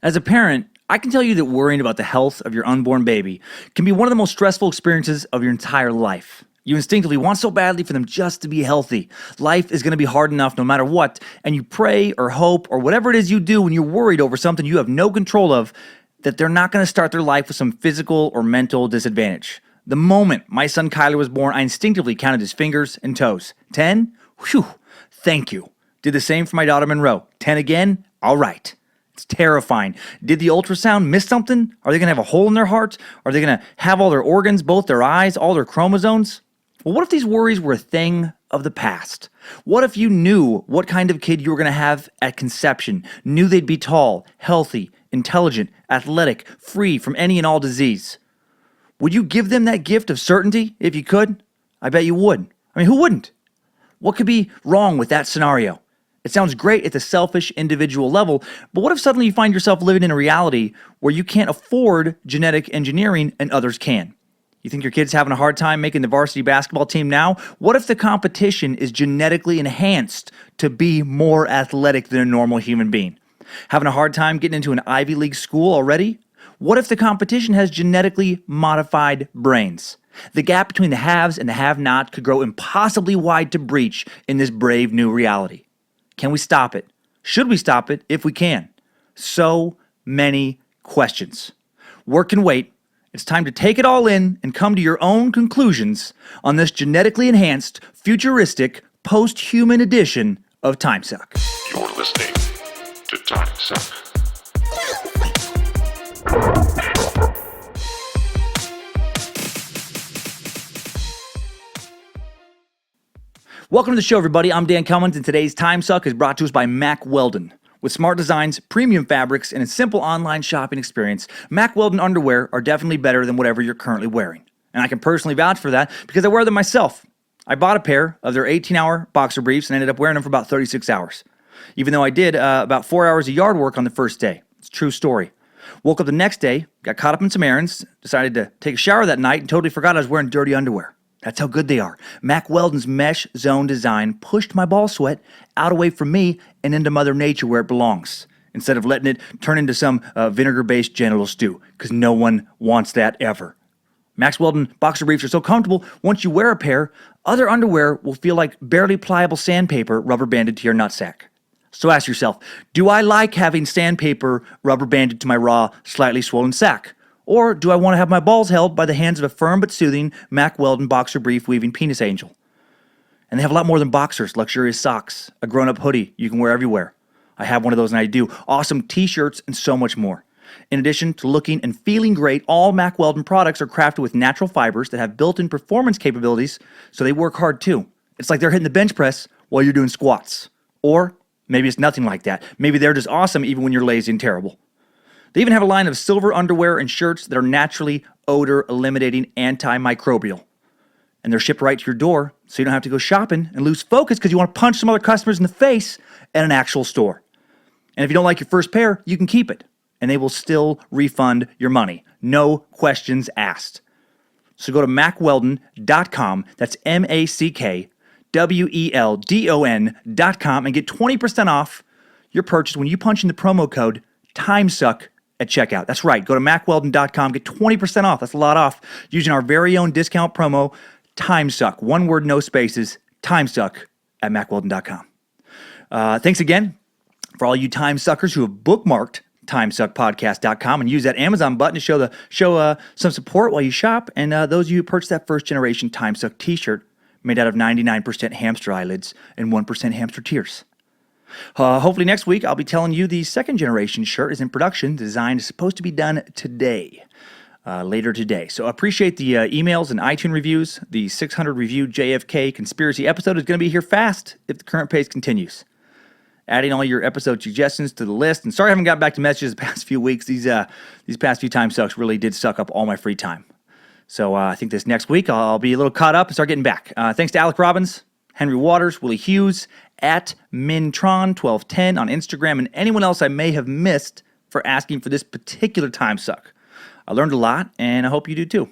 As a parent, I can tell you that worrying about the health of your unborn baby can be one of the most stressful experiences of your entire life. You instinctively want so badly for them just to be healthy. Life is going to be hard enough no matter what, and you pray or hope or whatever it is you do when you're worried over something you have no control of, that they're not going to start their life with some physical or mental disadvantage. The moment my son Kyler was born, I instinctively counted his fingers and toes. 10? Whew, thank you. Did the same for my daughter Monroe. 10 again? All right. It's terrifying. Did the ultrasound miss something? Are they going to have a hole in their heart? Are they going to have all their organs, both their eyes, all their chromosomes? Well, what if these worries were a thing of the past? What if you knew what kind of kid you were going to have at conception, knew they'd be tall, healthy, intelligent, athletic, free from any and all disease? Would you give them that gift of certainty if you could? I bet you would. I mean, who wouldn't? What could be wrong with that scenario? It sounds great at the selfish individual level, but what if suddenly you find yourself living in a reality where you can't afford genetic engineering and others can? You think your kid's having a hard time making the varsity basketball team now? What if the competition is genetically enhanced to be more athletic than a normal human being? Having a hard time getting into an Ivy League school already? What if the competition has genetically modified brains? The gap between the haves and the have-nots could grow impossibly wide to breach in this brave new reality. Can we stop it? Should we stop it if we can? So many questions. Work can wait. It's time to take it all in and come to your own conclusions on this genetically enhanced, futuristic, post-human edition of Timesuck. You're listening to Timesuck. Welcome to the show, everybody. I'm Dan Cummins, and today's Timesuck is brought to us by Mack Weldon. With smart designs, premium fabrics, and a simple online shopping experience, Mack Weldon underwear are definitely better than whatever you're currently wearing. And I can personally vouch for that because I wear them myself. I bought a pair of their 18-hour boxer briefs and ended up wearing them for about 36 hours. Even though I did about 4 hours of yard work on the first day. It's a true story. Woke up the next day, got caught up in some errands, decided to take a shower that night, and totally forgot I was wearing dirty underwear. That's how good they are. Mack Weldon's mesh zone design pushed my ball sweat out away from me and into Mother Nature where it belongs, instead of letting it turn into some vinegar-based genital stew, because no one wants that ever. Mack Weldon boxer briefs are so comfortable, once you wear a pair, other underwear will feel like barely pliable sandpaper rubber banded to your nutsack. So ask yourself, do I like having sandpaper rubber banded to my raw, slightly swollen sack? Or do I want to have my balls held by the hands of a firm but soothing Mack Weldon boxer brief weaving penis angel? And they have a lot more than boxers, luxurious socks, a grown-up hoodie you can wear everywhere. I have one of those and I do. Awesome t-shirts and so much more. In addition to looking and feeling great, all Mack Weldon products are crafted with natural fibers that have built-in performance capabilities, so they work hard too. It's like they're hitting the bench press while you're doing squats. Or maybe it's nothing like that. Maybe they're just awesome even when you're lazy and terrible. They even have a line of silver underwear and shirts that are naturally odor-eliminating antimicrobial. And they're shipped right to your door, so you don't have to go shopping and lose focus because you want to punch some other customers in the face at an actual store. And if you don't like your first pair, you can keep it, and they will still refund your money. No questions asked. So go to MackWeldon.com, that's MackWeldon.com, and get 20% off your purchase when you punch in the promo code Timesuck at checkout. That's right. Go to MackWeldon.com, get 20% off. That's a lot off using our very own discount promo, Timesuck. One word, no spaces, Timesuck at MackWeldon.com. Thanks again for all you Timesuckers who have bookmarked TimesuckPodcast.com and use that Amazon button to show some support while you shop. And those of you who purchased that first generation Timesuck t-shirt made out of 99% hamster eyelids and 1% hamster tears. Hopefully next week, I'll be telling you the second generation shirt is in production. The design is supposed to be done today, later today. So appreciate the emails and iTunes reviews. The 600 reviewed JFK conspiracy episode is going to be here fast if the current pace continues. Adding all your episode suggestions to the list. And sorry I haven't got back to messages the past few weeks. These past few time sucks really did suck up all my free time. So I think this next week I'll be a little caught up and start getting back. Thanks to Alec Robbins, Henry Waters, Willie Hughes, at Mintron1210 on Instagram, and anyone else I may have missed for asking for this particular time suck. I learned a lot, and I hope you do too.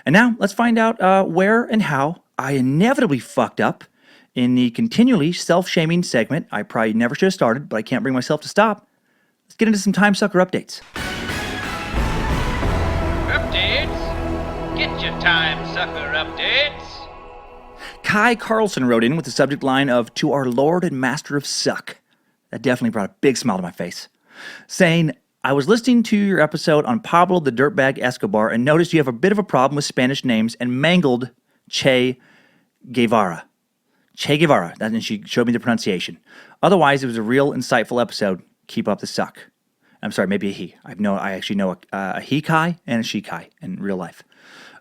And now, let's find out where and how I inevitably fucked up in the continually self-shaming segment I probably never should have started, but I can't bring myself to stop. Let's get into some Timesucker updates. Updates? Get your Timesucker updates. Kai Carlson wrote in with the subject line of "To our Lord and Master of Suck." That definitely brought a big smile to my face. Saying, I was listening to your episode on Pablo the Dirtbag Escobar and noticed you have a bit of a problem with Spanish names and mangled Che Guevara. Che Guevara. And she showed me the pronunciation. Otherwise, it was a real insightful episode. Keep up the suck. I'm sorry, maybe a he. I actually know a he Kai and a she Kai in real life.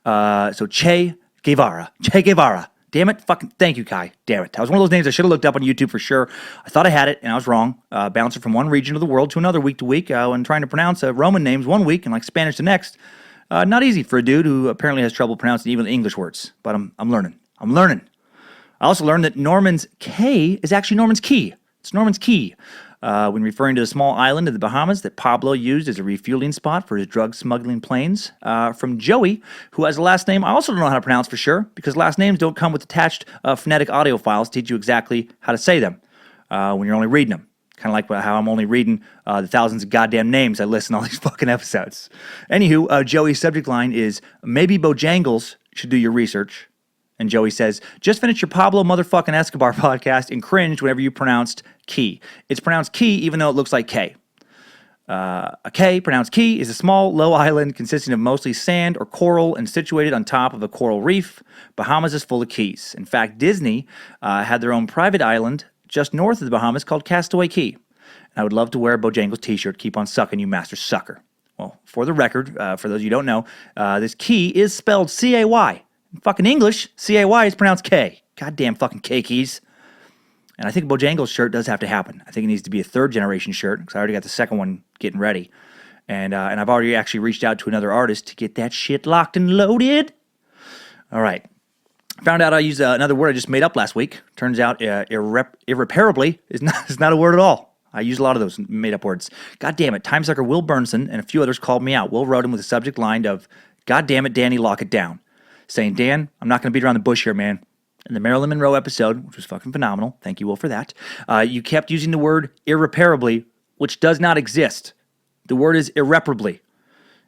So Che Guevara. Che Guevara. Damn it. Fucking thank you, Kai. Damn it. That was one of those names I should have looked up on YouTube for sure. I thought I had it, and I was wrong. Bouncing from one region of the world to another week to week when trying to pronounce Roman names one week and like Spanish the next. Not easy for a dude who apparently has trouble pronouncing even the English words. But I'm learning. I'm learning. I also learned that Norman's K is actually Norman's Key. It's Norman's Key. When referring to the small island of the Bahamas that Pablo used as a refueling spot for his drug smuggling planes. From Joey, who has a last name I also don't know how to pronounce for sure, because last names don't come with attached phonetic audio files to teach you exactly how to say them when you're only reading them. Kind of like how I'm only reading the thousands of goddamn names I list in all these fucking episodes. Anywho, Joey's subject line is, maybe Bojangles should do your research. And Joey says, just finished your Pablo motherfucking Escobar podcast and cringed whenever you pronounced key. It's pronounced key even though it looks like K. A K, pronounced key, is a small, low island consisting of mostly sand or coral and situated on top of a coral reef. Bahamas is full of keys. In fact, Disney had their own private island just north of the Bahamas called Castaway Key. And I would love to wear a Bojangles t-shirt, keep on sucking, you master sucker. Well, for the record, for those of you who don't know, this key is spelled C-A-Y. In fucking English, C-A-Y is pronounced K. Goddamn fucking K keys. And I think a Bojangles shirt does have to happen. I think it needs to be a third generation shirt, because I already got the second one getting ready. And I've already actually reached out to another artist to get that shit locked and loaded. All right. Found out I used another word I just made up last week. Turns out irreparably is not a word at all. I use a lot of those made-up words. God damn it, Timesucker Will Burnson and a few others called me out. Will wrote him with a subject line of, God damn it, Danny, lock it down. Saying, Dan, I'm not going to beat around the bush here, man. In the Marilyn Monroe episode, which was fucking phenomenal, thank you, Will, for that, you kept using the word irreparably, which does not exist. The word is irreparably.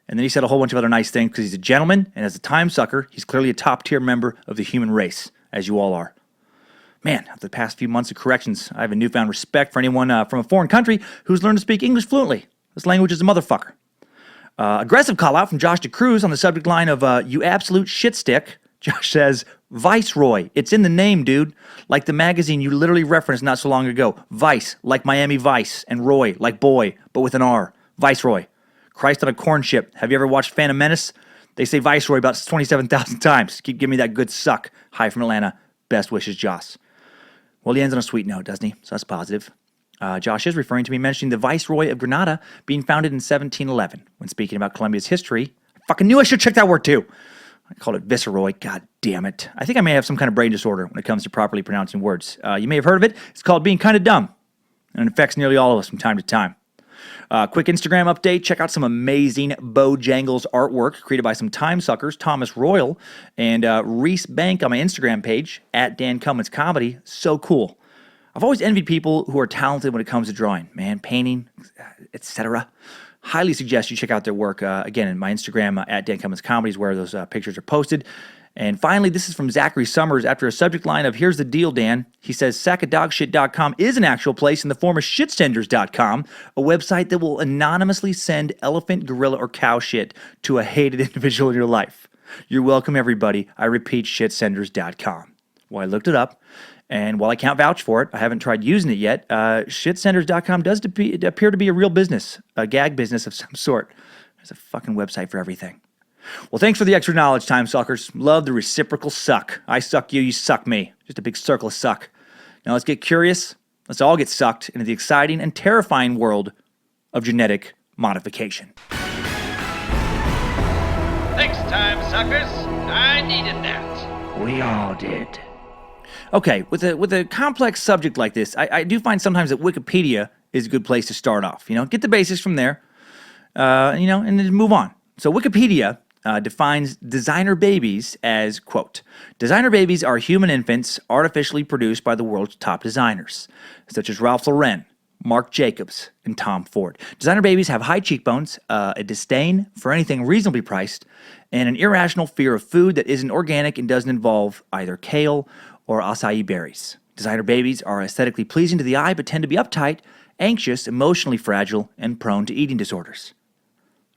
And then he said a whole bunch of other nice things because he's a gentleman, and as a time sucker, he's clearly a top-tier member of the human race, as you all are. Man, after the past few months of corrections, I have a newfound respect for anyone from a foreign country who's learned to speak English fluently. This language is a motherfucker. Aggressive call-out from Josh DeCruz on the subject line of, you absolute shitstick. Josh says, Viceroy. It's in the name, dude. Like the magazine you literally referenced not so long ago. Vice, like Miami Vice, and Roy, like boy, but with an R. Viceroy. Christ on a corn chip. Have you ever watched Phantom Menace? They say Viceroy about 27,000 times. Keep giving me that good suck. Hi from Atlanta. Best wishes, Josh. Well, he ends on a sweet note, doesn't he? So that's positive. Josh is referring to me mentioning the Viceroy of Granada being founded in 1711. When speaking about Colombia's history, I fucking knew I should check that word too. I called it Viceroy. God damn it. I think I may have some kind of brain disorder when it comes to properly pronouncing words. You may have heard of it. It's called being kind of dumb. And it affects nearly all of us from time to time. Quick Instagram update. Check out some amazing Bojangles artwork created by some time suckers, Thomas Royal and Reese Bank on my Instagram page, at Dan Cummins Comedy. So cool. I've always envied people who are talented when it comes to drawing, man, painting, etc. Highly suggest you check out their work. Again, in my Instagram, at Dan Cummins Comedy is where those pictures are posted. And finally, this is from Zachary Summers after a subject line of, here's the deal, Dan. He says, sackofdogshit.com is an actual place in the form of shitsenders.com, a website that will anonymously send elephant, gorilla, or cow shit to a hated individual in your life. You're welcome, everybody. I repeat, shitsenders.com. Well, I looked it up. And while I can't vouch for it, I haven't tried using it yet, shitsenders.com does appear to be a real business, a gag business of some sort. There's a fucking website for everything. Well, thanks for the extra knowledge, time suckers. Love the reciprocal suck. I suck you, you suck me. Just a big circle of suck. Now let's get curious. Let's all get sucked into the exciting and terrifying world of genetic modification. Thanks, time suckers. I needed that. We all did. Okay, with a complex subject like this, I do find sometimes that Wikipedia is a good place to start off. Get the basics from there, and then move on. So Wikipedia defines designer babies as, quote, designer babies are human infants artificially produced by the world's top designers, such as Ralph Lauren, Mark Jacobs, and Tom Ford. Designer babies have high cheekbones, a disdain for anything reasonably priced, and an irrational fear of food that isn't organic and doesn't involve either kale or acai berries. Designer babies are aesthetically pleasing to the eye but tend to be uptight, anxious, emotionally fragile, and prone to eating disorders.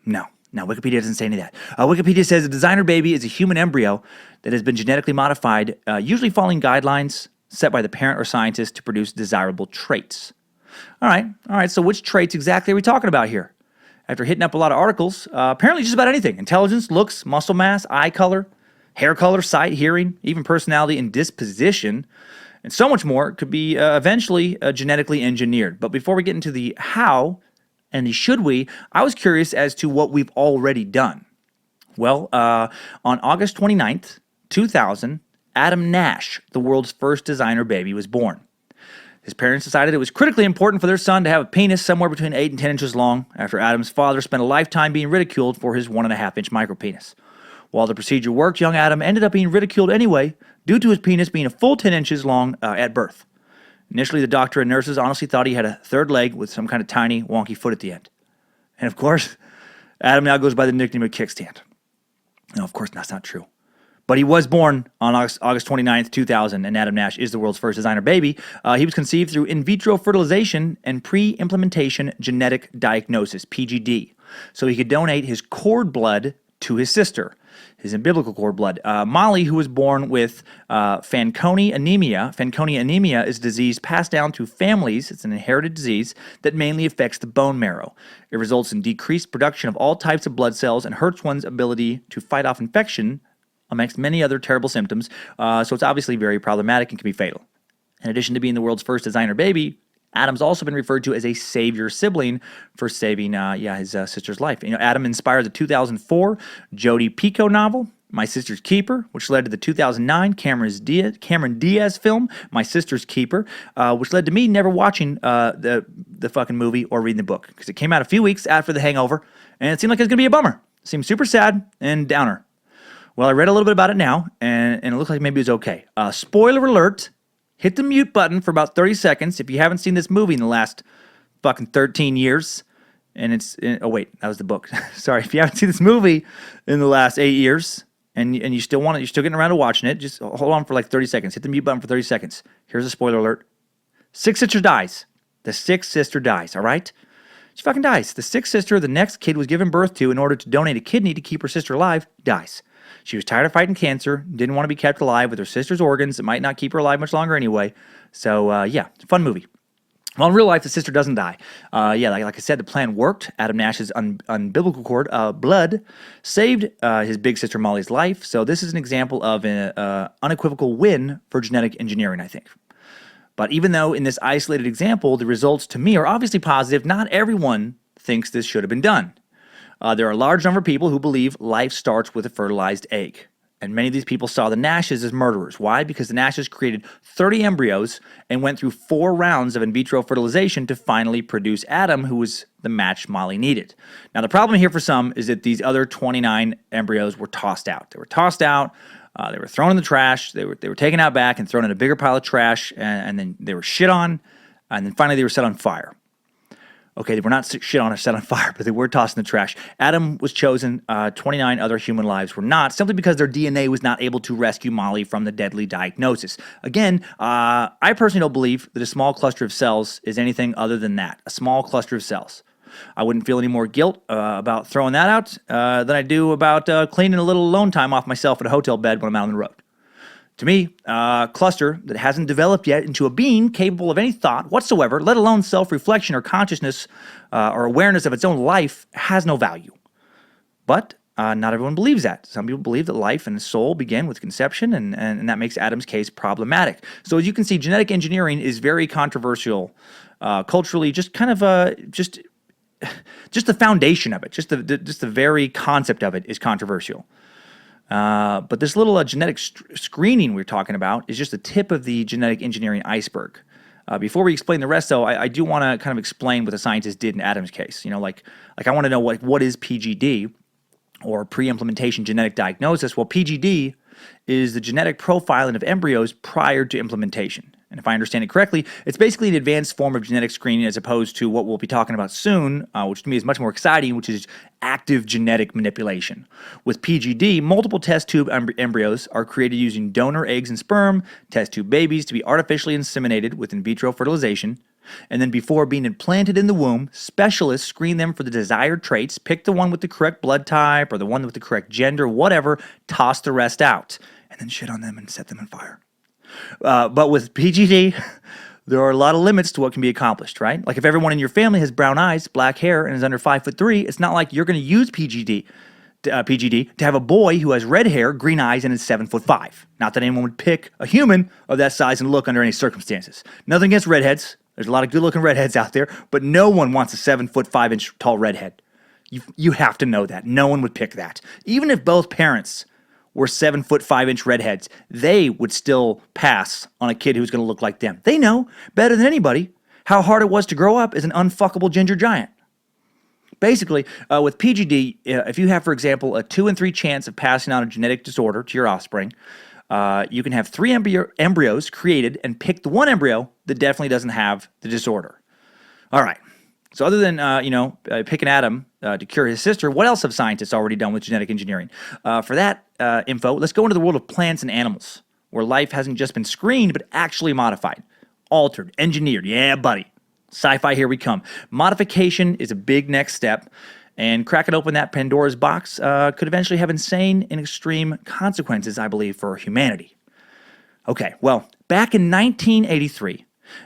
No, Wikipedia doesn't say any of that. Wikipedia says a designer baby is a human embryo that has been genetically modified, usually following guidelines set by the parent or scientist to produce desirable traits. All right, so which traits exactly are we talking about here? After hitting up a lot of articles, apparently just about anything. Intelligence, looks, muscle mass, eye color, hair color, sight, hearing, even personality and disposition, and so much more could be eventually genetically engineered. But before we get into the how and the should we, I was curious as to what we've already done. Well, on August 29th, 2000, Adam Nash, the world's first designer baby, was born. His parents decided it was critically important for their son to have a penis somewhere between 8 and 10 inches long after Adam's father spent a lifetime being ridiculed for his 1.5-inch micropenis. While the procedure worked, young Adam ended up being ridiculed anyway due to his penis being a full 10 inches long at birth. Initially, the doctor and nurses honestly thought he had a third leg with some kind of tiny, wonky foot at the end. And of course, Adam now goes by the nickname of Kickstand. No, of course, that's not true. But he was born on August 29th, 2000, and Adam Nash is the world's first designer baby. He was conceived through in vitro fertilization and pre-implementation genetic diagnosis, PGD. So he could donate his cord blood to his sister, his umbilical cord blood. Molly, who was born with Fanconi anemia. Fanconi anemia is a disease passed down through families. It's an inherited disease that mainly affects the bone marrow. It results in decreased production of all types of blood cells and hurts one's ability to fight off infection, amongst many other terrible symptoms. So it's obviously very problematic and can be fatal. In addition to being the world's first designer baby, Adam's also been referred to as a savior sibling for saving his sister's life. Adam inspired the 2004 Jodi Picoult novel, My Sister's Keeper, which led to the 2009 Cameron Diaz film, My Sister's Keeper, which led to me never watching the fucking movie or reading the book, because it came out a few weeks after The Hangover, and it seemed like it was going to be a bummer. It seemed super sad and downer. Well, I read a little bit about it now, and it looks like maybe it was okay. Spoiler alert, hit the mute button for about 30 seconds if you haven't seen this movie in the last fucking 13 years. And oh wait, that was the book. Sorry, if you haven't seen this movie in the last 8 years, and you still want it, you're still getting around to watching it, just hold on for like 30 seconds. Hit the mute button for 30 seconds. Here's a spoiler alert. Sixth sister dies. The sixth sister dies, all right? She fucking dies. The sixth sister the next kid was given birth to in order to donate a kidney to keep her sister alive dies. She was tired of fighting cancer, didn't want to be kept alive with her sister's organs. It might not keep her alive much longer anyway. So, it's a fun movie. Well, in real life, the sister doesn't die. Like I said, the plan worked. Adam Nash's umbilical cord, blood, saved his big sister Molly's life. So this is an example of an unequivocal win for genetic engineering, I think. But even though in this isolated example, the results to me are obviously positive, not everyone thinks this should have been done. There are a large number of people who believe life starts with a fertilized egg. And many of these people saw the Nashes as murderers. Why? Because the Nashes created 30 embryos and went through 4 rounds of in vitro fertilization to finally produce Adam, who was the match Molly needed. Now, the problem here for some is that these other 29 embryos were tossed out. They were tossed out. They were thrown in the trash. They were taken out back and thrown in a bigger pile of trash. And then they were shit on. And then finally they were set on fire. Okay, they were not shit on or set on fire, but they were tossed in the trash. Adam was chosen. 29 other human lives were not, simply because their DNA was not able to rescue Molly from the deadly diagnosis. Again, I personally don't believe that a small cluster of cells is anything other than that, a small cluster of cells. I wouldn't feel any more guilt about throwing that out than I do about cleaning a little alone time off myself at a hotel bed when I'm out on the road. To me, a cluster that hasn't developed yet into a being capable of any thought whatsoever, let alone self-reflection or consciousness or awareness of its own life, has no value. But not everyone believes that. Some people believe that life and the soul begin with conception, and that makes Adam's case problematic. So as you can see, genetic engineering is very controversial culturally, just kind of just the foundation of it, just the very concept of it is controversial. But this little genetic screening we're talking about is just the tip of the genetic engineering iceberg. Before we explain the rest, though, I do want to kind of explain what the scientists did in Adam's case. I want to know what is PGD, or pre-implementation genetic diagnosis. Well, PGD is the genetic profiling of embryos prior to implementation. And if I understand it correctly, it's basically an advanced form of genetic screening as opposed to what we'll be talking about soon, which to me is much more exciting, which is active genetic manipulation. With PGD, multiple test tube embryos are created using donor eggs and sperm, test tube babies to be artificially inseminated with in vitro fertilization, and then before being implanted in the womb, specialists screen them for the desired traits, pick the one with the correct blood type or the one with the correct gender, whatever, toss the rest out, and then shit on them and set them on fire. But with PGD, there are a lot of limits to what can be accomplished, right? Like if everyone in your family has brown eyes, black hair, and is under 5'3", it's not like you're going to use PGD to have a boy who has red hair, green eyes, and is 7'5". Not that anyone would pick a human of that size and look under any circumstances. Nothing against redheads. There's a lot of good-looking redheads out there, but no one wants a 7'5" tall redhead. You have to know that. No one would pick that. Even if both parents were 7'5" redheads, they would still pass on a kid who's going to look like them. They know better than anybody how hard it was to grow up as an unfuckable ginger giant. Basically, with PGD, if you have, for example, a 2 in 3 chance of passing on a genetic disorder to your offspring, you can have 3 embryos created and pick the one embryo that definitely doesn't have the disorder. All right. So other than, picking Adam to cure his sister, what else have scientists already done with genetic engineering? For that info, let's go into the world of plants and animals, where life hasn't just been screened, but actually modified, altered, engineered. Yeah, buddy. Sci-fi, here we come. Modification is a big next step, and cracking open that Pandora's box could eventually have insane and extreme consequences, I believe, for humanity. Okay, well, back in 1983,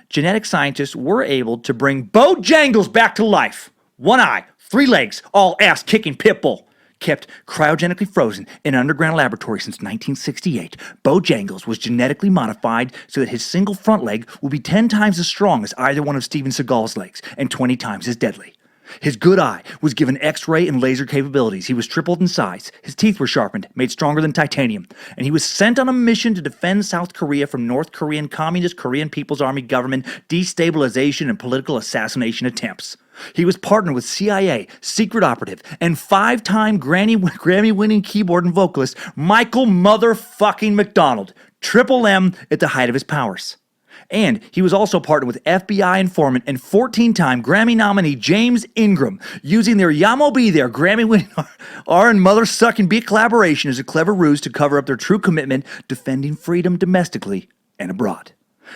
genetic scientists were able to bring Bojangles back to life. 1 eye, 3 legs, all ass-kicking pit bull. Kept cryogenically frozen in an underground laboratory since 1968, Bojangles was genetically modified so that his single front leg would be 10 times as strong as either one of Steven Seagal's legs and 20 times as deadly. His good eye was given X-ray and laser capabilities. He was tripled in size. His teeth were sharpened, made stronger than titanium. And he was sent on a mission to defend South Korea from North Korean Communist Korean People's Army government destabilization and political assassination attempts. He was partnered with CIA, secret operative, and 5-time Grammy-winning keyboard and vocalist Michael motherfucking McDonald, Triple M at the height of his powers. And he was also partnered with FBI informant and 14-time Grammy nominee James Ingram, using their Yamo Be There Grammy-winning R and mother-sucking beat collaboration as a clever ruse to cover up their true commitment defending freedom domestically and abroad.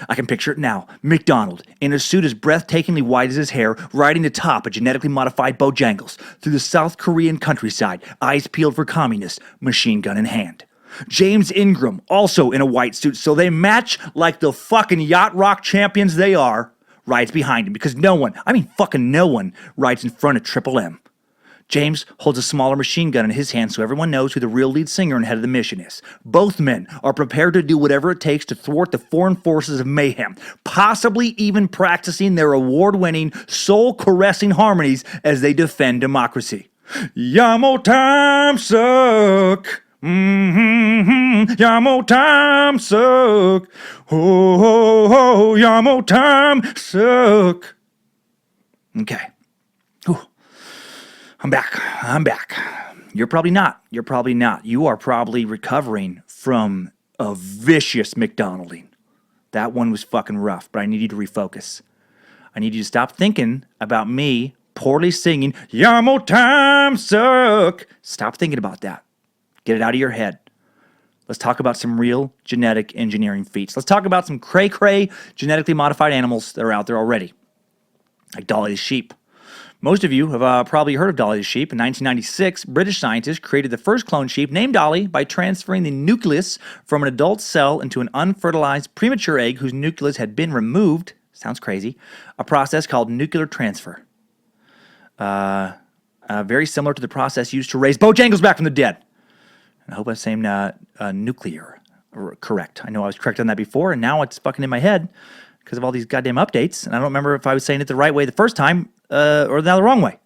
I can picture it now. McDonald, in a suit as breathtakingly white as his hair, riding atop a genetically modified Bojangles through the South Korean countryside, eyes peeled for communists, machine gun in hand. James Ingram, also in a white suit, so they match like the fucking yacht rock champions they are, rides behind him because no one rides in front of Triple M. James holds a smaller machine gun in his hand so everyone knows who the real lead singer and head of the mission is. Both men are prepared to do whatever it takes to thwart the foreign forces of mayhem, possibly even practicing their award-winning, soul-caressing harmonies as they defend democracy. Yamo Timesuck! Yamo Timesuck! Oh, Yamo Timesuck! Okay. Whew. I'm back. You're probably not. You are probably recovering from a vicious McDonalding. That one was fucking rough, but I need you to refocus. I need you to stop thinking about me poorly singing, Yamo Timesuck. Stop thinking about that. Get it out of your head. Let's talk about some real genetic engineering feats. Let's talk about some cray-cray genetically modified animals that are out there already, like Dolly the sheep. Most of you have probably heard of Dolly the sheep. In 1996, British scientists created the first clone sheep named Dolly by transferring the nucleus from an adult cell into an unfertilized premature egg whose nucleus had been removed. Sounds crazy. A process called nuclear transfer. Very similar to the process used to raise Bojangles back from the dead. I hope I'm saying nuclear correct. I know I was correct on that before, and now it's fucking in my head because of all these goddamn updates, and I don't remember if I was saying it the right way the first time or now the wrong way.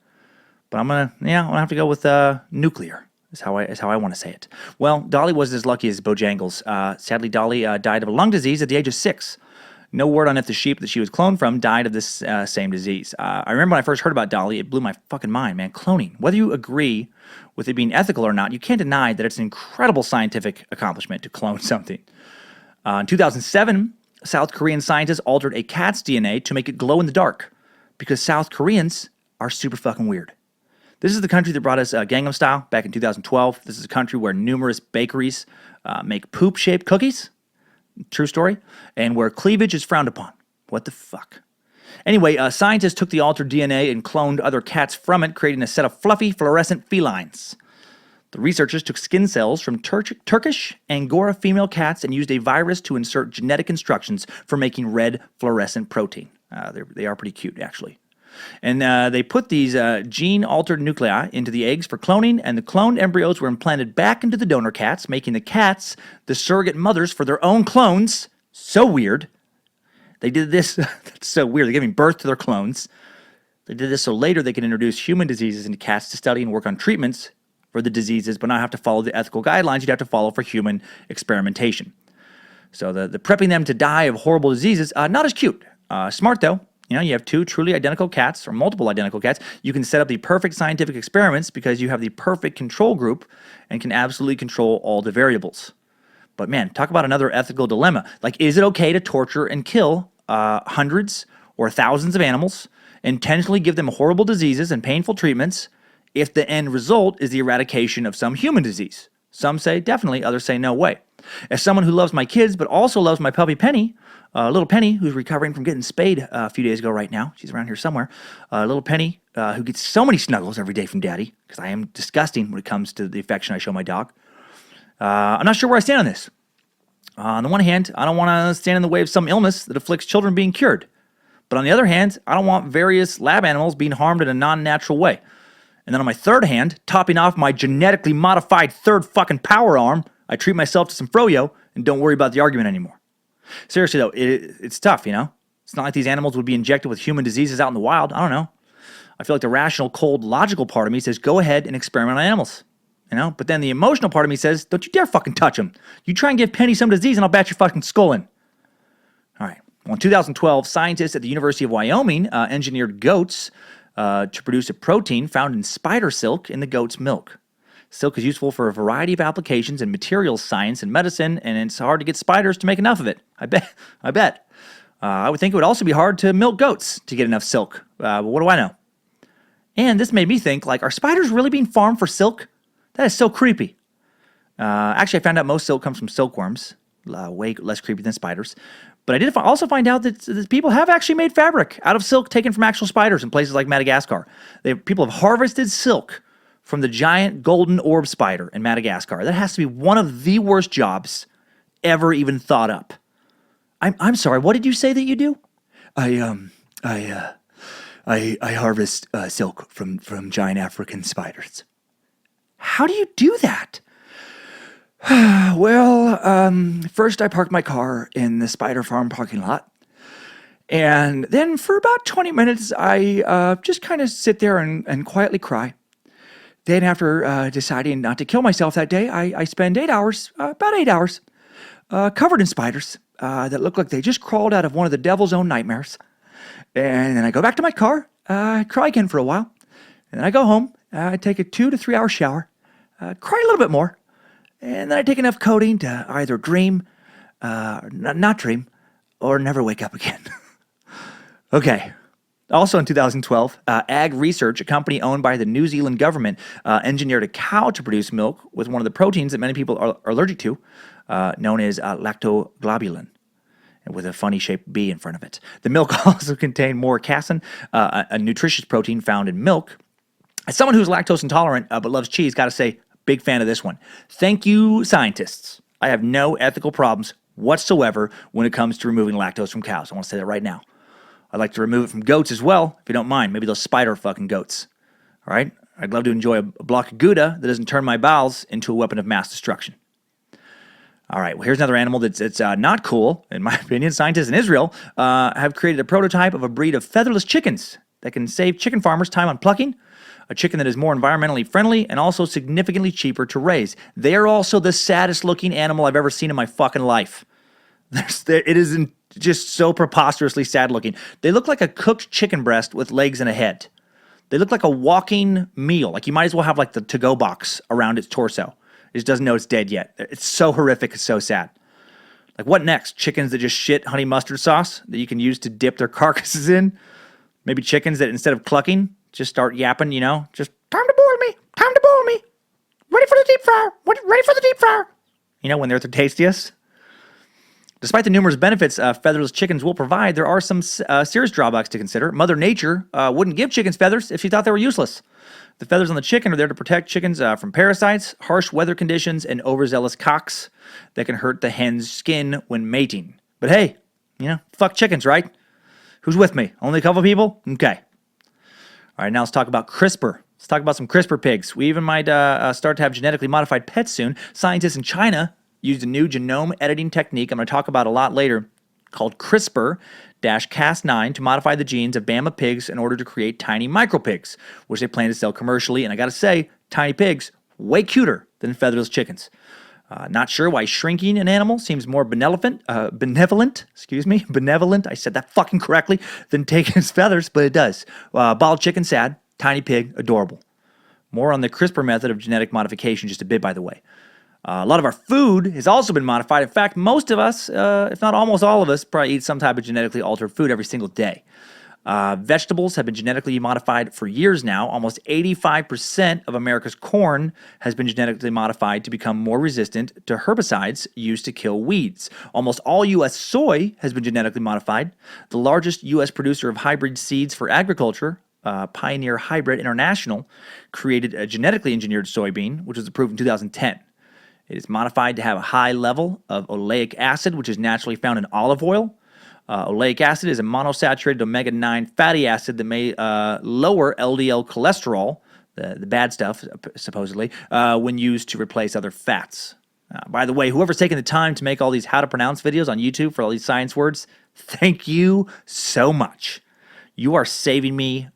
But I'm gonna have to go with nuclear. Is how I want to say it. Well, Dolly wasn't as lucky as Bojangles. Sadly, Dolly died of a lung disease at the age of 6. No word on if the sheep that she was cloned from died of this same disease. I remember when I first heard about Dolly, it blew my fucking mind, man. Cloning. Whether you agree with it being ethical or not, you can't deny that it's an incredible scientific accomplishment to clone something. In 2007, South Korean scientists altered a cat's DNA to make it glow in the dark because South Koreans are super fucking weird. This is the country that brought us Gangnam Style back in 2012. This is a country where numerous bakeries make poop-shaped cookies. True story. And where cleavage is frowned upon. What the fuck? Anyway, scientists took the altered DNA and cloned other cats from it, creating a set of fluffy, fluorescent felines. The researchers took skin cells from Turkish Angora female cats and used a virus to insert genetic instructions for making red fluorescent protein. They are pretty cute, actually. And they put these gene-altered nuclei into the eggs for cloning, and the cloned embryos were implanted back into the donor cats, making the cats the surrogate mothers for their own clones. So weird. They did this. That's so weird. They're giving birth to their clones. They did this so later they could introduce human diseases into cats to study and work on treatments for the diseases, but not have to follow the ethical guidelines you'd have to follow for human experimentation. So the prepping them to die of horrible diseases, not as cute. Smart, though. You know, you have two truly identical cats or multiple identical cats. You can set up the perfect scientific experiments because you have the perfect control group and can absolutely control all the variables. But man, talk about another ethical dilemma. Like, is it okay to torture and kill hundreds or thousands of animals, intentionally give them horrible diseases and painful treatments if the end result is the eradication of some human disease? Some say definitely, others say no way. As someone who loves my kids but also loves my puppy Penny, little Penny, who's recovering from getting spayed a few days ago right now. She's around here somewhere. Little Penny, who gets so many snuggles every day from Daddy, because I am disgusting when it comes to the affection I show my dog. I'm not sure where I stand on this. On the one hand, I don't want to stand in the way of some illness that afflicts children being cured. But on the other hand, I don't want various lab animals being harmed in a non-natural way. And then on my third hand, topping off my genetically modified third fucking power arm, I treat myself to some froyo and don't worry about the argument anymore. Seriously, though, it's tough, you know? It's not like these animals would be injected with human diseases out in the wild. I don't know. I feel like the rational, cold, logical part of me says, go ahead and experiment on animals. You know? But then the emotional part of me says, don't you dare fucking touch them. You try and give Penny some disease and I'll bat your fucking skull in. All right. Well, in 2012, scientists at the University of Wyoming engineered goats to produce a protein found in spider silk in the goat's milk. Silk is useful for a variety of applications in materials science and medicine, and it's hard to get spiders to make enough of it. I bet. I would think it would also be hard to milk goats to get enough silk. But what do I know? And this made me think, like, are spiders really being farmed for silk? That is so creepy. Actually, I found out most silk comes from silkworms. Way less creepy than spiders. But I did also find out that people have actually made fabric out of silk taken from actual spiders in places like Madagascar. People have harvested silk from the giant golden orb spider in Madagascar. That has to be one of the worst jobs ever even thought up. I'm sorry, what did you say that you do? I harvest silk from giant African spiders. How do you do that? Well, first I parked my car in the spider farm parking lot. And then for about 20 minutes, I just kind of sit there and quietly cry. Then after deciding not to kill myself that day, I spend about 8 hours, covered in spiders that look like they just crawled out of one of the devil's own nightmares. And then I go back to my car, cry again for a while. And then I go home, take a 2 to 3 hour shower, cry a little bit more. And then I take enough codeine to either dream, not dream, or never wake up again. Okay. Also in 2012, Ag Research, a company owned by the New Zealand government, engineered a cow to produce milk with one of the proteins that many people are allergic to, known as lactoglobulin, with a funny shaped B in front of it. The milk also contained more casein, a nutritious protein found in milk. As someone who's lactose intolerant but loves cheese, got to say, big fan of this one. Thank you, scientists. I have no ethical problems whatsoever when it comes to removing lactose from cows. I want to say that right now. I'd like to remove it from goats as well, if you don't mind. Maybe those spider fucking goats. All right? I'd love to enjoy a block of Gouda that doesn't turn my bowels into a weapon of mass destruction. All right, well, here's another animal that's not cool, in my opinion. Scientists in Israel have created a prototype of a breed of featherless chickens that can save chicken farmers time on plucking, a chicken that is more environmentally friendly and also significantly cheaper to raise. They are also the saddest looking animal I've ever seen in my fucking life. It is just so preposterously sad looking. They look like a cooked chicken breast with legs and a head. They look like a walking meal. Like you might as well have like the to-go box around its torso. It just doesn't know it's dead yet. It's so horrific. It's so sad. Like, what next? Chickens that just shit honey mustard sauce that you can use to dip their carcasses in? Maybe chickens that instead of clucking, just start yapping, just, time to boil me, time to boil me. Ready for the deep fryer, ready for the deep fryer. When they're at their tastiest. Despite the numerous benefits featherless chickens will provide, there are some serious drawbacks to consider. Mother Nature wouldn't give chickens feathers if she thought they were useless. The feathers on the chicken are there to protect chickens from parasites, harsh weather conditions, and overzealous cocks that can hurt the hen's skin when mating. But hey, fuck chickens, right? Who's with me? Only a couple people? Okay. All right, now let's talk about CRISPR. Let's talk about some CRISPR pigs. We even might start to have genetically modified pets soon. Scientists in China used a new genome editing technique I'm going to talk about a lot later called CRISPR-Cas9 to modify the genes of Bama pigs in order to create tiny micropigs, which they plan to sell commercially. And I got to say, tiny pigs, way cuter than featherless chickens. Not sure why shrinking an animal seems more benevolent, I said that fucking correctly, than taking its feathers, but it does. Bald chicken, sad. Tiny pig, adorable. More on the CRISPR method of genetic modification just a bit, by the way. A lot of our food has also been modified. In fact, most of us, if not almost all of us, probably eat some type of genetically altered food every single day. Vegetables have been genetically modified for years now. Almost 85% of America's corn has been genetically modified to become more resistant to herbicides used to kill weeds. Almost all U.S. soy has been genetically modified. The largest U.S. producer of hybrid seeds for agriculture, Pioneer Hybrid International, created a genetically engineered soybean, which was approved in 2010. It is modified to have a high level of oleic acid, which is naturally found in olive oil. Oleic acid is a monosaturated omega-9 fatty acid that may lower LDL cholesterol, the bad stuff, supposedly, when used to replace other fats. By the way, whoever's taking the time to make all these how to pronounce videos on YouTube for all these science words, thank you so much. You are saving me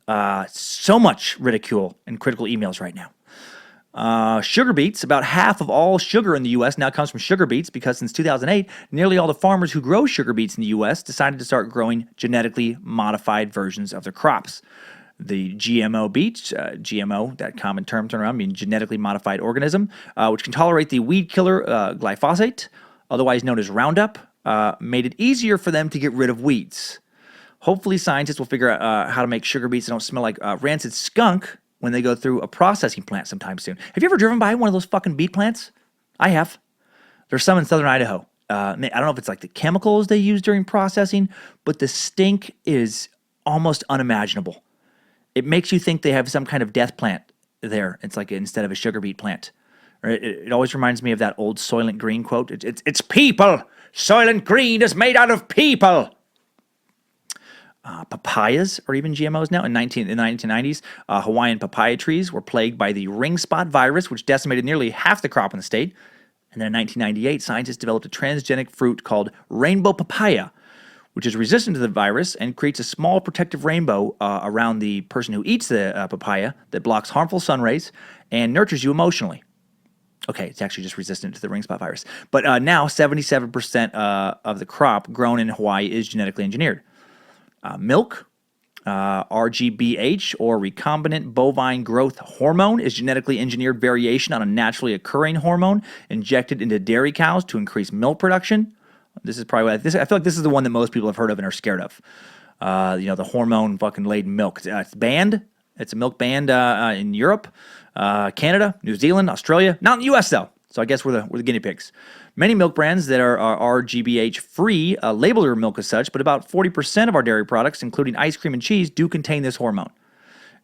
so much ridicule and critical emails right now. Sugar beets, about half of all sugar in the U.S. now comes from sugar beets because since 2008, nearly all the farmers who grow sugar beets in the U.S. decided to start growing genetically modified versions of their crops. The GMO beets, GMO, that common term turn around, mean genetically modified organism, which can tolerate the weed killer glyphosate, otherwise known as Roundup, made it easier for them to get rid of weeds. Hopefully scientists will figure out how to make sugar beets that don't smell like rancid skunk when they go through a processing plant sometime soon. Have you ever driven by one of those fucking beet plants? I have. There's some in southern Idaho. I don't know if it's like the chemicals they use during processing, but the stink is almost unimaginable. It makes you think they have some kind of death plant there. It's like instead of a sugar beet plant. It always reminds me of that old Soylent Green quote. It's people. Soylent Green is made out of people. Papayas are even GMOs now. In the 1990s, Hawaiian papaya trees were plagued by the ring spot virus, which decimated nearly half the crop in the state. And then in 1998, scientists developed a transgenic fruit called rainbow papaya, which is resistant to the virus and creates a small protective rainbow around the person who eats the papaya that blocks harmful sun rays and nurtures you emotionally. Okay, it's actually just resistant to the ring spot virus. But now 77% of the crop grown in Hawaii is genetically engineered. Milk, RGBH, or recombinant bovine growth hormone, is genetically engineered variation on a naturally occurring hormone injected into dairy cows to increase milk production. This is probably I feel like this is the one that most people have heard of and are scared of. The hormone fucking laden milk. It's banned. It's a milk banned in Europe, Canada, New Zealand, Australia. Not in the U.S. though. So I guess we're the guinea pigs. Many milk brands that are RGBH free label their milk as such, but about 40% of our dairy products, including ice cream and cheese, do contain this hormone.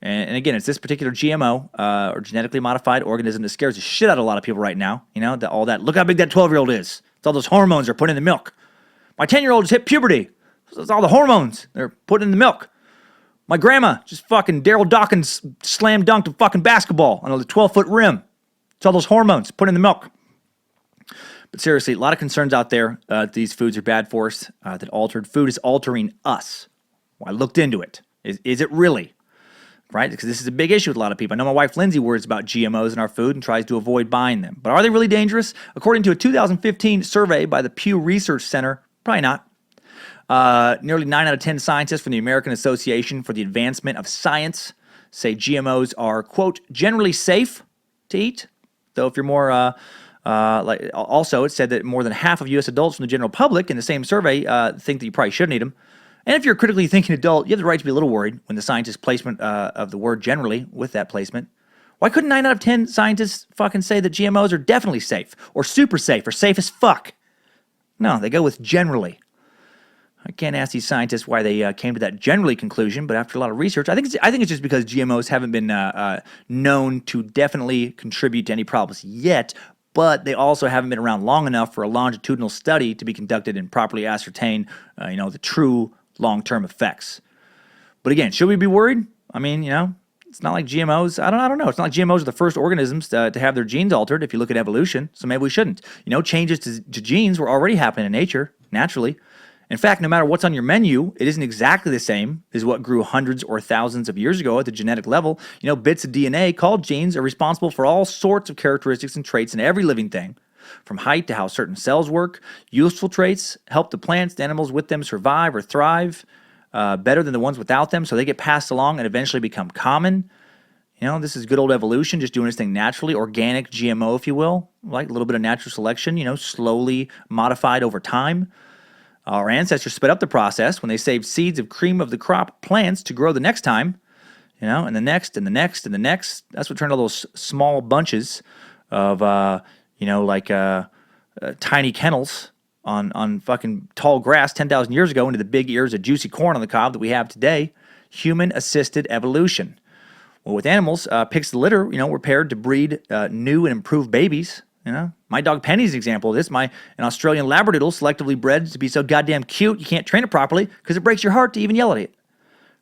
And again, it's this particular GMO or genetically modified organism that scares the shit out of a lot of people right now. All that. Look how big that 12-year-old is. It's all those hormones they're putting in the milk. My 10-year-old just hit puberty. It's all the hormones they're putting in the milk. My grandma just fucking Daryl Dawkins slam dunked a fucking basketball on the 12-foot rim. It's all those hormones put in the milk. But seriously, a lot of concerns out there that these foods are bad for us, that altered food is altering us. Well, I looked into it. Is it really? Right? Because this is a big issue with a lot of people. I know my wife Lindsay worries about GMOs in our food and tries to avoid buying them. But are they really dangerous? According to a 2015 survey by the Pew Research Center, probably not. Nearly 9 out of 10 scientists from the American Association for the Advancement of Science say GMOs are, quote, generally safe to eat. Though if you're more Also, it said that more than half of U.S. adults from the general public in the same survey think that you probably shouldn't eat them. And if you're a critically thinking adult, you have the right to be a little worried when the scientist's placement of the word generally with that placement. Why couldn't 9 out of 10 scientists fucking say that GMOs are definitely safe, or super safe, or safe as fuck? No, they go with generally. I can't ask these scientists why they came to that generally conclusion, but after a lot of research, I think it's just because GMOs haven't been known to definitely contribute to any problems yet, but they also haven't been around long enough for a longitudinal study to be conducted and properly ascertain, the true long-term effects. But again, should we be worried? I mean, it's not like GMOs. I don't know. It's not like GMOs are the first organisms to have their genes altered. If you look at evolution, so maybe we shouldn't. Changes to genes were already happening in nature naturally. In fact, no matter what's on your menu, it isn't exactly the same as what grew hundreds or thousands of years ago at the genetic level. Bits of DNA called genes are responsible for all sorts of characteristics and traits in every living thing, from height to how certain cells work. Useful traits help the plants and animals with them survive or thrive better than the ones without them, so they get passed along and eventually become common. This is good old evolution, just doing its thing naturally, organic GMO, if you will, like a little bit of natural selection, slowly modified over time. Our ancestors sped up the process when they saved seeds of cream of the crop plants to grow the next time, and the next, and the next, and the next. That's what turned all those small bunches of, tiny kennels on fucking tall grass 10,000 years ago into the big ears of juicy corn on the cob that we have today. Human-assisted evolution. Well, with animals, pigs of the litter, were paired to breed new and improved babies. My dog Penny's an example of this. An Australian Labradoodle selectively bred to be so goddamn cute you can't train it properly because it breaks your heart to even yell at it.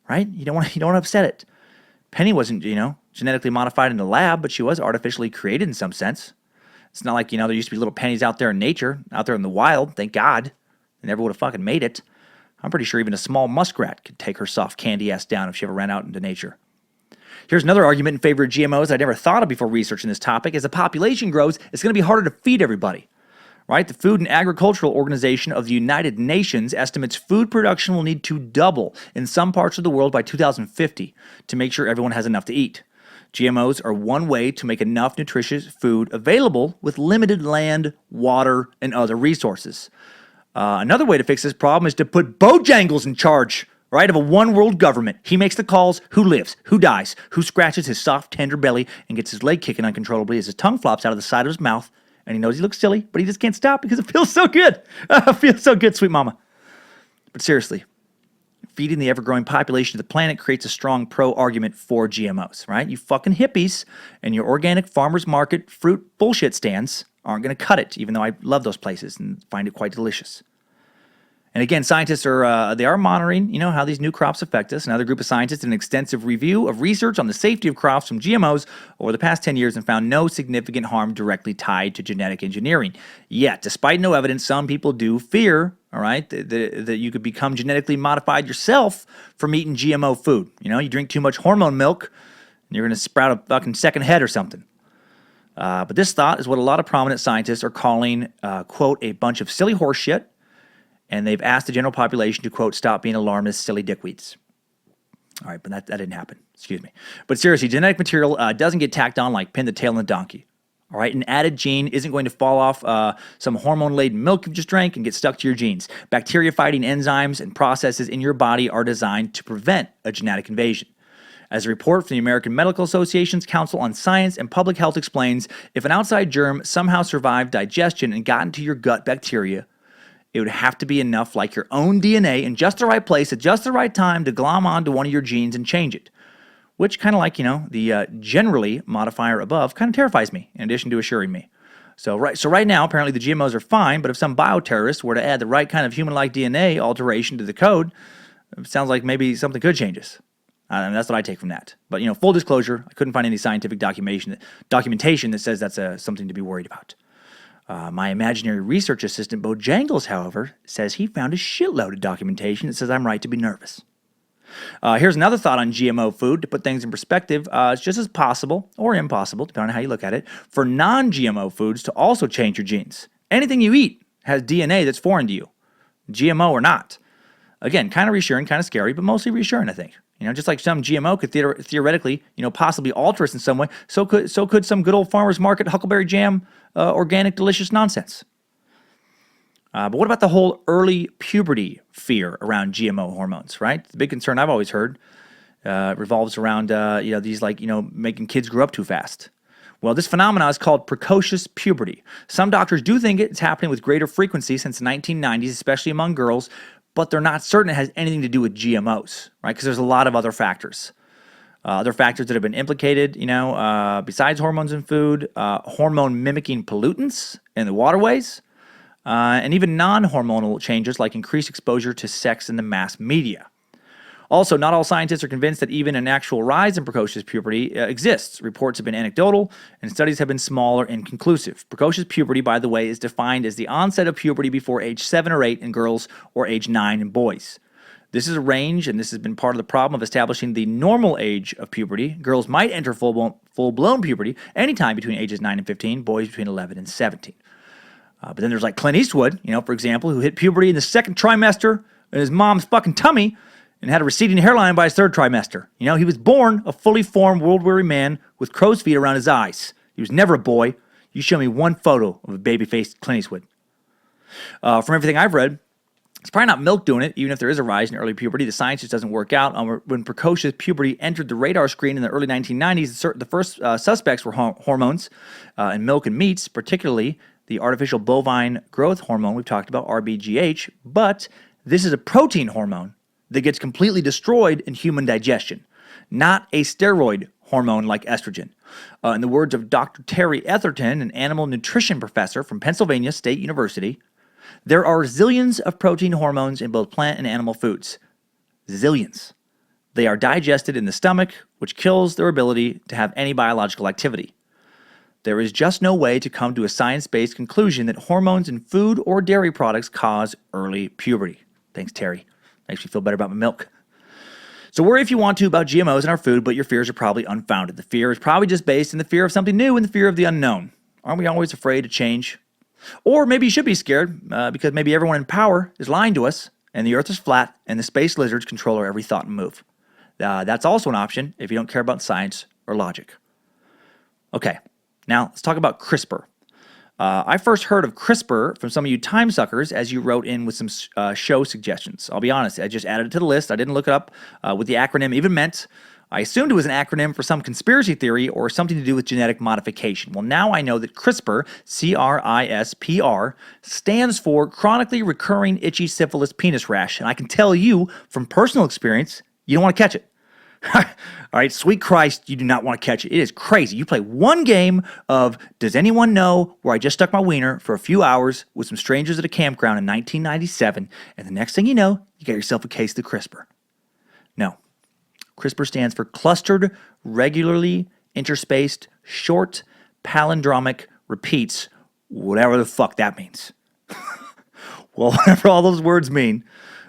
Right? You don't want to upset it. Penny wasn't, genetically modified in the lab, but she was artificially created in some sense. It's not like, there used to be little pennies out there in nature, out there in the wild. Thank God. They never would have fucking made it. I'm pretty sure even a small muskrat could take her soft candy ass down if she ever ran out into nature. Here's another argument in favor of GMOs I'd never thought of before researching this topic. As the population grows, it's going to be harder to feed everybody. Right? The Food and Agricultural Organization of the United Nations estimates food production will need to double in some parts of the world by 2050 to make sure everyone has enough to eat. GMOs are one way to make enough nutritious food available with limited land, water, and other resources. Another way to fix this problem is to put Bojangles in charge, right, of a one-world government. He makes the calls, who lives, who dies, who scratches his soft, tender belly and gets his leg kicking uncontrollably as his tongue flops out of the side of his mouth. And he knows he looks silly, but he just can't stop because it feels so good. It feels so good, sweet mama. But seriously, feeding the ever-growing population of the planet creates a strong pro-argument for GMOs, right? You fucking hippies and your organic farmers market fruit bullshit stands aren't going to cut it, even though I love those places and find it quite delicious. And again, scientists are monitoring, how these new crops affect us. Another group of scientists did an extensive review of research on the safety of crops from GMOs over the past 10 years and found no significant harm directly tied to genetic engineering. Yet, despite no evidence, some people do fear, all right, that you could become genetically modified yourself from eating GMO food. You drink too much hormone milk, and you're going to sprout a fucking second head or something. But this thought is what a lot of prominent scientists are calling, quote, a bunch of silly horse shit. And they've asked the general population to, quote, stop being alarmist, silly dickweeds. All right, but that didn't happen. Excuse me. But seriously, genetic material doesn't get tacked on like pin the tail on a donkey. All right, an added gene isn't going to fall off some hormone-laden milk you just drank and get stuck to your genes. Bacteria-fighting enzymes and processes in your body are designed to prevent a genetic invasion. As a report from the American Medical Association's Council on Science and Public Health explains, if an outside germ somehow survived digestion and got into your gut bacteria, it would have to be enough like your own DNA in just the right place at just the right time to glom onto one of your genes and change it. Which kind of like, the generally modifier above kind of terrifies me, in addition to assuring me. So right now, apparently the GMOs are fine, but if some bioterrorist were to add the right kind of human-like DNA alteration to the code, it sounds like maybe something could change us. And that's what I take from that. But, full disclosure, I couldn't find any scientific documentation that says that's something to be worried about. My imaginary research assistant, Bojangles, however, says he found a shitload of documentation that says I'm right to be nervous. Here's another thought on GMO food to put things in perspective. It's just as possible, or impossible, depending on how you look at it, for non-GMO foods to also change your genes. Anything you eat has DNA that's foreign to you, GMO or not. Again, kind of reassuring, kind of scary, but mostly reassuring, I think. Just like some GMO could theoretically, possibly alter us in some way, so could some good old farmer's market huckleberry jam organic, delicious nonsense. But what about the whole early puberty fear around GMO hormones, right? The big concern I've always heard revolves around, making kids grow up too fast. Well, this phenomenon is called precocious puberty. Some doctors do think it's happening with greater frequency since the 1990s, especially among girls, but they're not certain it has anything to do with GMOs, right? Because there's a lot of other factors. Other factors that have been implicated, besides hormones in food, hormone-mimicking pollutants in the waterways, and even non-hormonal changes like increased exposure to sex in the mass media. Also, not all scientists are convinced that even an actual rise in precocious puberty exists. Reports have been anecdotal, and studies have been small or inconclusive. Precocious puberty, by the way, is defined as the onset of puberty before age 7 or 8 in girls or age 9 in boys. This is a range, and this has been part of the problem of establishing the normal age of puberty. Girls might enter full-blown puberty anytime between ages 9 and 15, boys between 11 and 17. But then there's like Clint Eastwood, for example, who hit puberty in the second trimester in his mom's fucking tummy and had a receding hairline by his third trimester. He was born a fully formed, world-weary man with crow's feet around his eyes. He was never a boy. You show me one photo of a baby-faced Clint Eastwood. From everything I've read, it's probably not milk doing it, even if there is a rise in early puberty. The science just doesn't work out. When precocious puberty entered the radar screen in the early 1990s, the first suspects were hormones in milk and meats, particularly the artificial bovine growth hormone we've talked about, RBGH, but this is a protein hormone that gets completely destroyed in human digestion, not a steroid hormone like estrogen. In the words of Dr. Terry Etherton, an animal nutrition professor from Pennsylvania State University, there are zillions of protein hormones in both plant and animal foods. Zillions. They are digested in the stomach, which kills their ability to have any biological activity. There is just no way to come to a science-based conclusion that hormones in food or dairy products cause early puberty. Thanks, Terry. Makes me feel better about my milk. So worry if you want to about GMOs in our food, but your fears are probably unfounded. The fear is probably just based in the fear of something new and the fear of the unknown. Aren't we always afraid of change? Or maybe you should be scared because maybe everyone in power is lying to us and the earth is flat and the space lizards control our every thought and move. That's also an option if you don't care about science or logic. Okay, now let's talk about CRISPR. I first heard of CRISPR from some of you timesuckers as you wrote in with some show suggestions. I'll be honest, I just added it to the list. I didn't look it up what the acronym even meant. I assumed it was an acronym for some conspiracy theory or something to do with genetic modification. Well, now I know that CRISPR, C-R-I-S-P-R, stands for Chronically Recurring Itchy Syphilis Penis Rash. And I can tell you from personal experience, you don't want to catch it. All right, sweet Christ, you do not want to catch it. It is crazy. You play one game of Does Anyone Know, where I just stuck my wiener for a few hours with some strangers at a campground in 1997, and the next thing you know, you get yourself a case of the CRISPR. No. CRISPR stands for Clustered Regularly Interspaced Short Palindromic Repeats, whatever the fuck that means. Well, whatever all those words mean,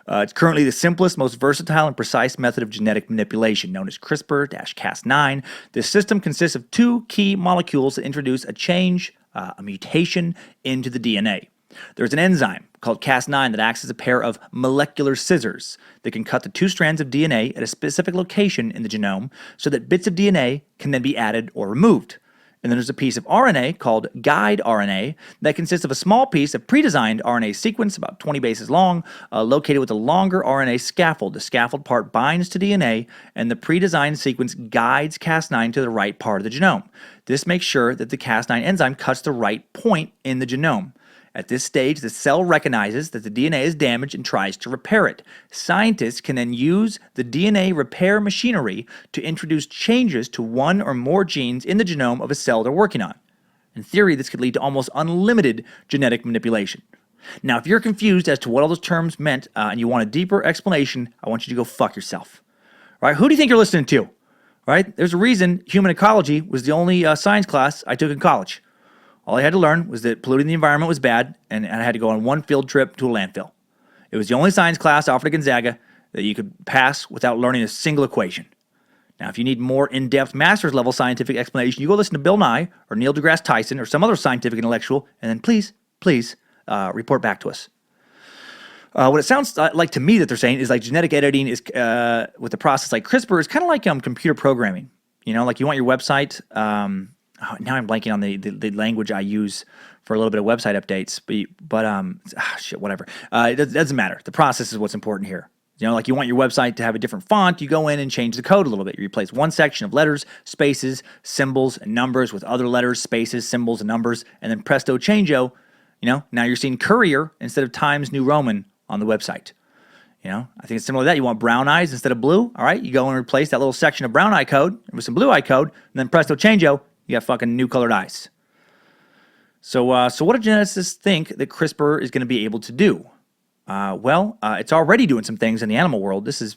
it's currently the simplest, most versatile, and precise method of genetic manipulation, known as CRISPR-Cas9. This system consists of two key molecules that introduce a change, a mutation, into the DNA. There's an enzyme called Cas9 that acts as a pair of molecular scissors that can cut the two strands of DNA at a specific location in the genome so that bits of DNA can then be added or removed. And then there's a piece of RNA called guide RNA that consists of a small piece of pre-designed RNA sequence, about 20 bases long, located with a longer RNA scaffold. The scaffold part binds to DNA, and the pre-designed sequence guides Cas9 to the right part of the genome. This makes sure that the Cas9 enzyme cuts the right point in the genome. At this stage, the cell recognizes that the DNA is damaged and tries to repair it. Scientists can then use the DNA repair machinery to introduce changes to one or more genes in the genome of a cell they're working on. In theory, this could lead to almost unlimited genetic manipulation. Now, if you're confused as to what all those terms meant and you want a deeper explanation, I want you to go fuck yourself. All right, who do you think you're listening to? All right, there's a reason human ecology was the only science class I took in college. All I had to learn was that polluting the environment was bad, and I had to go on one field trip to a landfill. It was the only science class offered at Gonzaga that you could pass without learning a single equation. Now, if you need more in-depth master's level scientific explanation, you go listen to Bill Nye or Neil deGrasse Tyson or some other scientific intellectual, and then please report back to us. What it sounds like to me that they're saying is like genetic editing is with the process like CRISPR is kind of like computer programming. You know, like you want your website now I'm blanking on the language I use for a little bit of website updates, but shit, whatever. It doesn't matter. The process is what's important here. You know, like you want your website to have a different font, you go in and change the code a little bit. You replace one section of letters, spaces, symbols, and numbers with other letters, spaces, symbols, and numbers, and then presto changeo, you know, now you're seeing Courier instead of Times New Roman on the website. You know, I think it's similar to that. You want brown eyes instead of blue, all right? You go and replace that little section of brown eye code with some blue eye code, and then presto changeo, you got fucking new colored eyes. So what do geneticists think that CRISPR is going to be able to do? It's already doing some things in the animal world. This is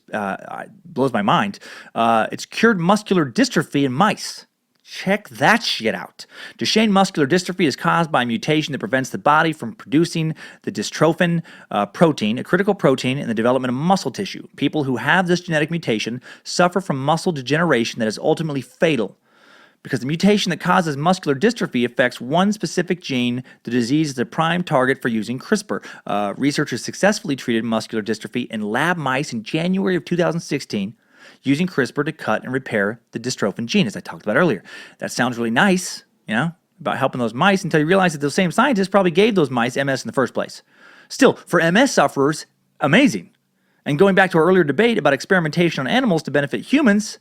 blows my mind. It's cured muscular dystrophy in mice. Check that shit out. Duchenne muscular dystrophy is caused by a mutation that prevents the body from producing the dystrophin protein, a critical protein in the development of muscle tissue. People who have this genetic mutation suffer from muscle degeneration that is ultimately fatal. Because the mutation that causes muscular dystrophy affects one specific gene, the disease is a prime target for using CRISPR. Researchers successfully treated muscular dystrophy in lab mice in January of 2016 using CRISPR to cut and repair the dystrophin gene, as I talked about earlier. That sounds really nice, you know, about helping those mice until you realize that those same scientists probably gave those mice MS in the first place. Still, for MS sufferers, amazing. And going back to our earlier debate about experimentation on animals to benefit humans,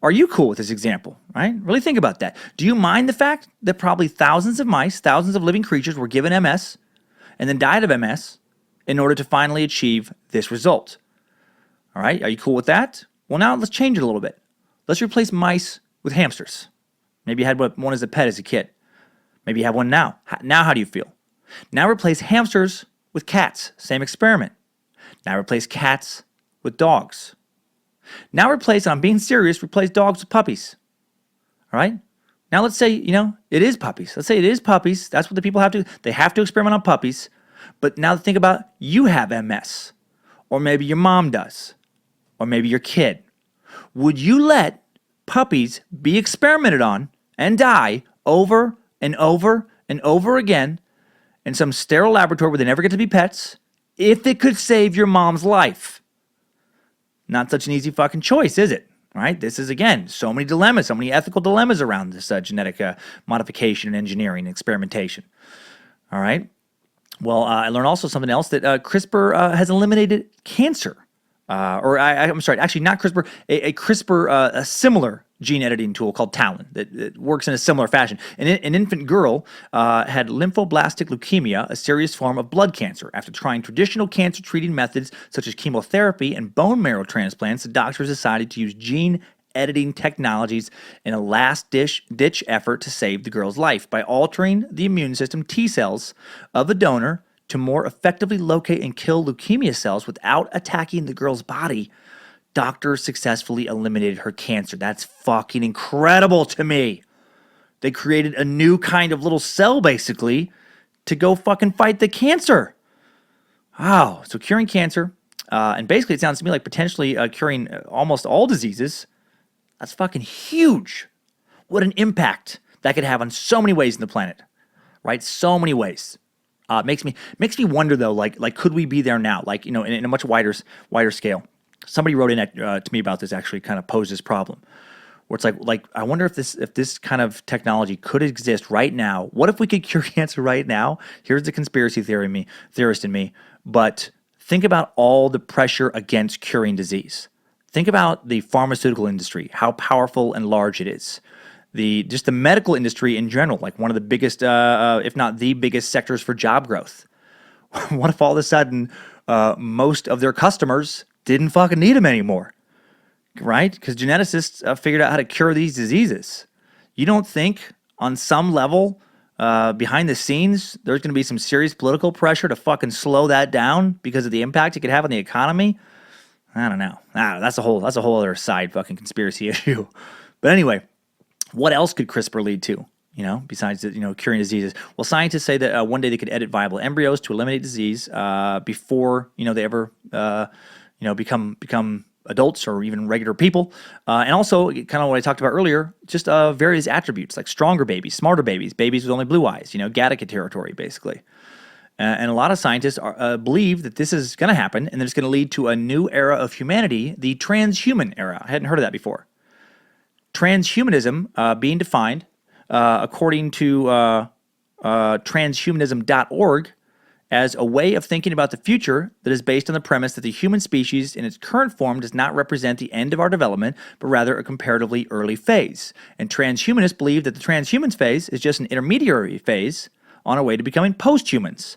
are you cool with this example, right? Really think about that. Do you mind the fact that probably thousands of mice, thousands of living creatures were given MS and then died of MS in order to finally achieve this result? All right, are you cool with that? Well, now let's change it a little bit. Let's replace mice with hamsters. Maybe you had one as a pet as a kid. Maybe you have one now. Now how do you feel? Now replace hamsters with cats. Same experiment. Now replace cats with dogs. Now replace, and I'm being serious, replace dogs with puppies. All right? Now let's say, you know, it is puppies. Let's say it is puppies. That's what the people have to do. They have to experiment on puppies. But now think about you have MS. Or maybe your mom does. Or maybe your kid. Would you let puppies be experimented on and die over and over and over again in some sterile laboratory where they never get to be pets if it could save your mom's life? Not such an easy fucking choice, is it? Right? This is, again, so many dilemmas, so many ethical dilemmas around this genetic modification and engineering and experimentation. All right? Well, I learned also something else, that CRISPR has eliminated cancer. I'm sorry, actually not CRISPR, a CRISPR, a similar gene editing tool called Talon that works in a similar fashion. An infant girl had lymphoblastic leukemia, a serious form of blood cancer. After trying traditional cancer treating methods such as chemotherapy and bone marrow transplants, the doctors decided to use gene editing technologies in a last-ditch effort to save the girl's life by altering the immune system T cells of the donor to more effectively locate and kill leukemia cells without attacking the girl's body. Doctors successfully eliminated her cancer. That's fucking incredible to me. They created a new kind of little cell, basically, to go fucking fight the cancer. Wow. So curing cancer, and basically it sounds to me like potentially curing almost all diseases. That's fucking huge. What an impact that could have on so many ways in the planet, right? So many ways. Makes me wonder though, like could we be there now? Like, you know, in a much wider scale. Somebody wrote in to me about this, actually kind of posed this problem, where it's like I wonder if this kind of technology could exist right now. What if we could cure cancer right now? Here's the conspiracy theorist in me. But think about all the pressure against curing disease. Think about the pharmaceutical industry, how powerful and large it is. Just the medical industry in general, like one of the biggest, if not the biggest sectors for job growth. What if all of a sudden most of their customers didn't fucking need them anymore, right? Because geneticists figured out how to cure these diseases. You don't think on some level behind the scenes there's going to be some serious political pressure to fucking slow that down because of the impact it could have on the economy? I don't know. That's a whole other side fucking conspiracy issue. But anyway, what else could CRISPR lead to? You know, besides curing diseases. Well, scientists say that one day they could edit viable embryos to eliminate disease before they ever become adults or even regular people. And also, kind of what I talked about earlier, just various attributes like stronger babies, smarter babies, babies with only blue eyes. Gattaca territory basically. And a lot of scientists believe that this is going to happen and that it's going to lead to a new era of humanity, the transhuman era. I hadn't heard of that before. Transhumanism being defined according to transhumanism.org, as a way of thinking about the future that is based on the premise that the human species in its current form does not represent the end of our development, but rather a comparatively early phase. And transhumanists believe that the transhumans phase is just an intermediary phase on our way to becoming posthumans,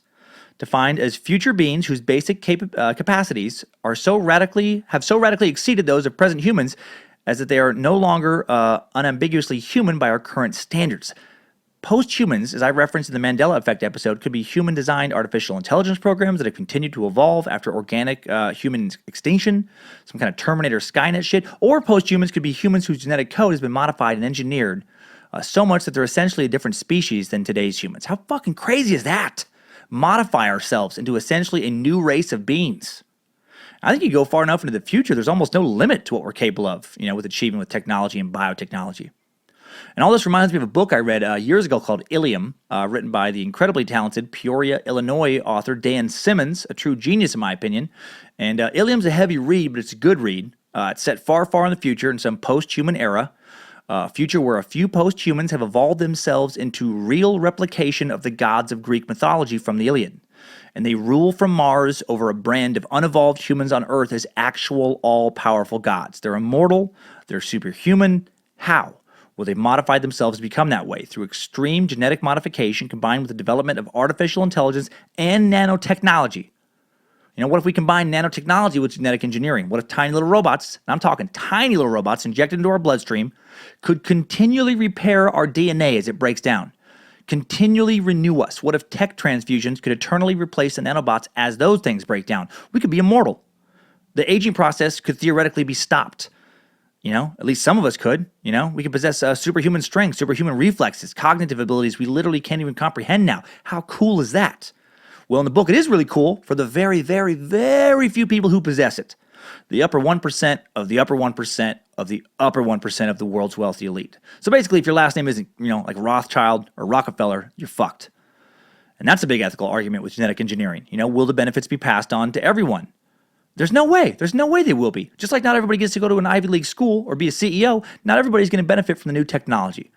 defined as future beings whose basic capacities are have so radically exceeded those of present humans as that they are no longer unambiguously human by our current standards. Posthumans, as I referenced in the Mandela Effect episode, could be human-designed artificial intelligence programs that have continued to evolve after organic human extinction, some kind of Terminator Skynet shit, or posthumans could be humans whose genetic code has been modified and engineered so much that they're essentially a different species than today's humans. How fucking crazy is that? Modify ourselves into essentially a new race of beings. I think you go far enough into the future, there's almost no limit to what we're capable of, with achieving with technology and biotechnology. And all this reminds me of a book I read years ago called Ilium, written by the incredibly talented Peoria, Illinois author Dan Simmons, a true genius in my opinion. And Ilium's a heavy read, but it's a good read. It's set far, far in the future in some post-human era, a future where a few post-humans have evolved themselves into real replication of the gods of Greek mythology from the Iliad. And they rule from Mars over a brand of unevolved humans on Earth as actual all-powerful gods. They're immortal, they're superhuman. How? Well, they've modified themselves to become that way through extreme genetic modification combined with the development of artificial intelligence and nanotechnology. What if we combine nanotechnology with genetic engineering? What if tiny little robots, and I'm talking tiny little robots injected into our bloodstream, could continually repair our DNA as it breaks down? Continually renew us? What if tech transfusions could eternally replace the nanobots as those things break down? We could be immortal. The aging process could theoretically be stopped. At least some of us could. We could possess superhuman strength, superhuman reflexes, cognitive abilities we literally can't even comprehend now. How cool is that? Well, in the book, it is really cool for the very, very, very few people who possess it. The upper 1% of the upper 1% of the upper 1% of the world's wealthy elite. So basically, if your last name isn't, like Rothschild or Rockefeller, you're fucked. And that's a big ethical argument with genetic engineering. Will the benefits be passed on to everyone? There's no way. There's no way they will be. Just like not everybody gets to go to an Ivy League school or be a CEO, not everybody's going to benefit from the new technology.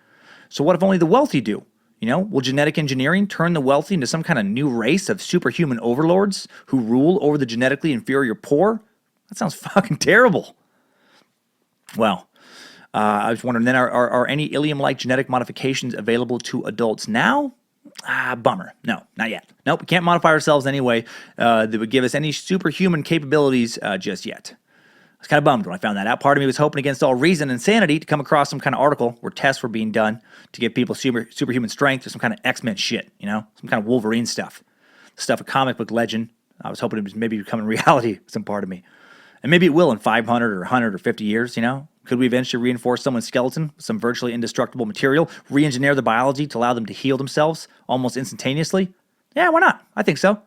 So what if only the wealthy do? Will genetic engineering turn the wealthy into some kind of new race of superhuman overlords who rule over the genetically inferior poor? That sounds fucking terrible. Well, I was wondering then, are any Ilium-like genetic modifications available to adults now? Bummer. No, not yet. Nope, we can't modify ourselves anyway that would give us any superhuman capabilities just yet. I was kind of bummed when I found that out. Part of me was hoping against all reason and sanity to come across some kind of article where tests were being done to give people superhuman strength or some kind of X-Men shit, some kind of Wolverine stuff. Stuff a comic book legend. I was hoping it was maybe becoming reality, some part of me. And maybe it will in 500 or 100 or 50 years, Could we eventually reinforce someone's skeleton with some virtually indestructible material, re-engineer the biology to allow them to heal themselves almost instantaneously? Yeah, why not? I think so.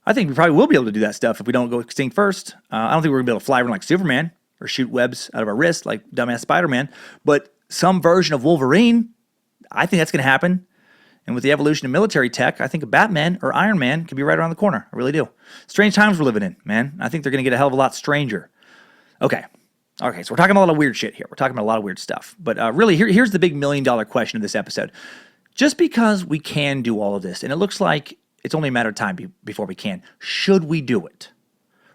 I think we probably will be able to do that stuff if we don't go extinct first. I don't think we're going to be able to fly around like Superman or shoot webs out of our wrists like dumbass Spider-Man, but some version of Wolverine, I think that's going to happen. And with the evolution of military tech, I think a Batman or Iron Man could be right around the corner. I really do. Strange times we're living in, man. I think they're going to get a hell of a lot stranger. Okay, so we're talking about a lot of weird shit here. We're talking about a lot of weird stuff. But really, here's the big $1 million question of this episode. Just because we can do all of this, and it looks like it's only a matter of time before we can, should we do it?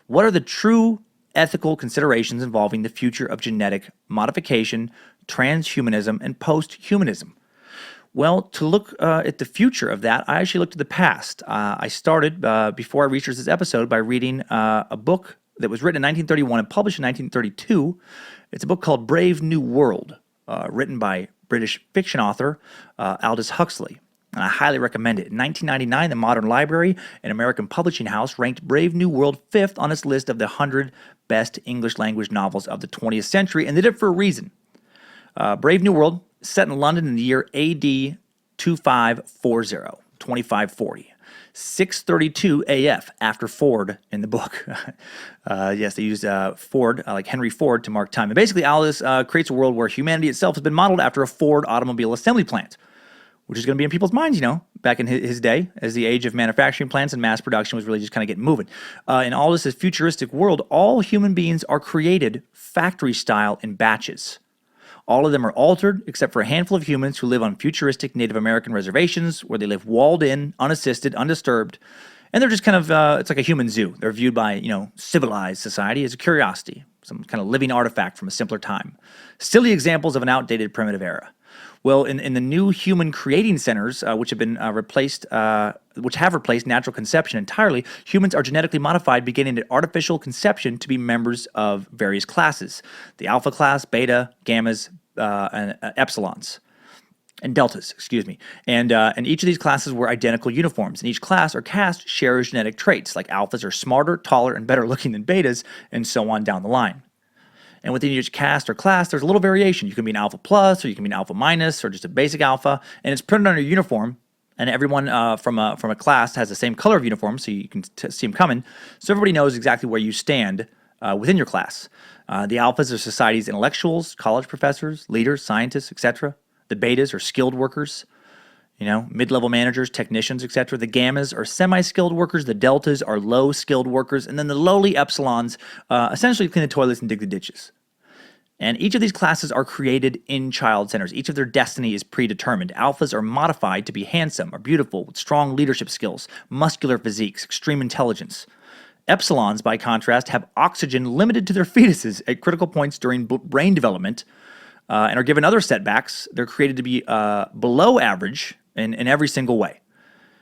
What are the true ethical considerations involving the future of genetic modification, transhumanism, and posthumanism? Well, to look at the future of that, I actually looked at the past. I started, before I researched this episode, by reading a book that was written in 1931 and published in 1932. It's a book called Brave New World, written by British fiction author Aldous Huxley. And I highly recommend it. In 1999, the Modern Library, an American publishing house, ranked Brave New World 5th on its list of the 100 best English language novels of the 20th century, and they did it for a reason. Brave New World, set in London in the year AD 2540. 632 AF after Ford in the book. Yes, they used Ford, like Henry Ford, to mark time. And basically, Aldous creates a world where humanity itself has been modeled after a Ford automobile assembly plant, which is going to be in people's minds, back in his day, as the age of manufacturing plants and mass production was really just kind of getting moving. In Aldous' futuristic world, all human beings are created factory-style in batches. All of them are altered, except for a handful of humans who live on futuristic Native American reservations where they live walled in, unassisted, undisturbed. And they're just kind of, it's like a human zoo. They're viewed by, civilized society as a curiosity, some kind of living artifact from a simpler time. Silly examples of an outdated primitive era. Well, in the new human creating centers, which have replaced natural conception entirely, humans are genetically modified beginning at artificial conception to be members of various classes: the alpha class, beta, gammas, and epsilons. And deltas, excuse me. And each of these classes wear identical uniforms. And each class or caste shares genetic traits, like alphas are smarter, taller, and better looking than betas, and so on down the line. And within each caste or class, there's a little variation. You can be an alpha plus, or you can be an alpha minus, or just a basic alpha. And it's printed on your uniform. And everyone from a class has the same color of uniform, so you can see them coming. So everybody knows exactly where you stand within your class. The alphas are society's intellectuals, college professors, leaders, scientists, etc. The betas are skilled workers, mid-level managers, technicians, etc. The gammas are semi-skilled workers. The deltas are low-skilled workers. And then the lowly epsilons essentially clean the toilets and dig the ditches. And each of these classes are created in child centers. Each of their destiny is predetermined. Alphas are modified to be handsome or beautiful with strong leadership skills, muscular physiques, extreme intelligence. Epsilons, by contrast, have oxygen limited to their fetuses at critical points during brain development, and are given other setbacks. They're created to be below average in every single way.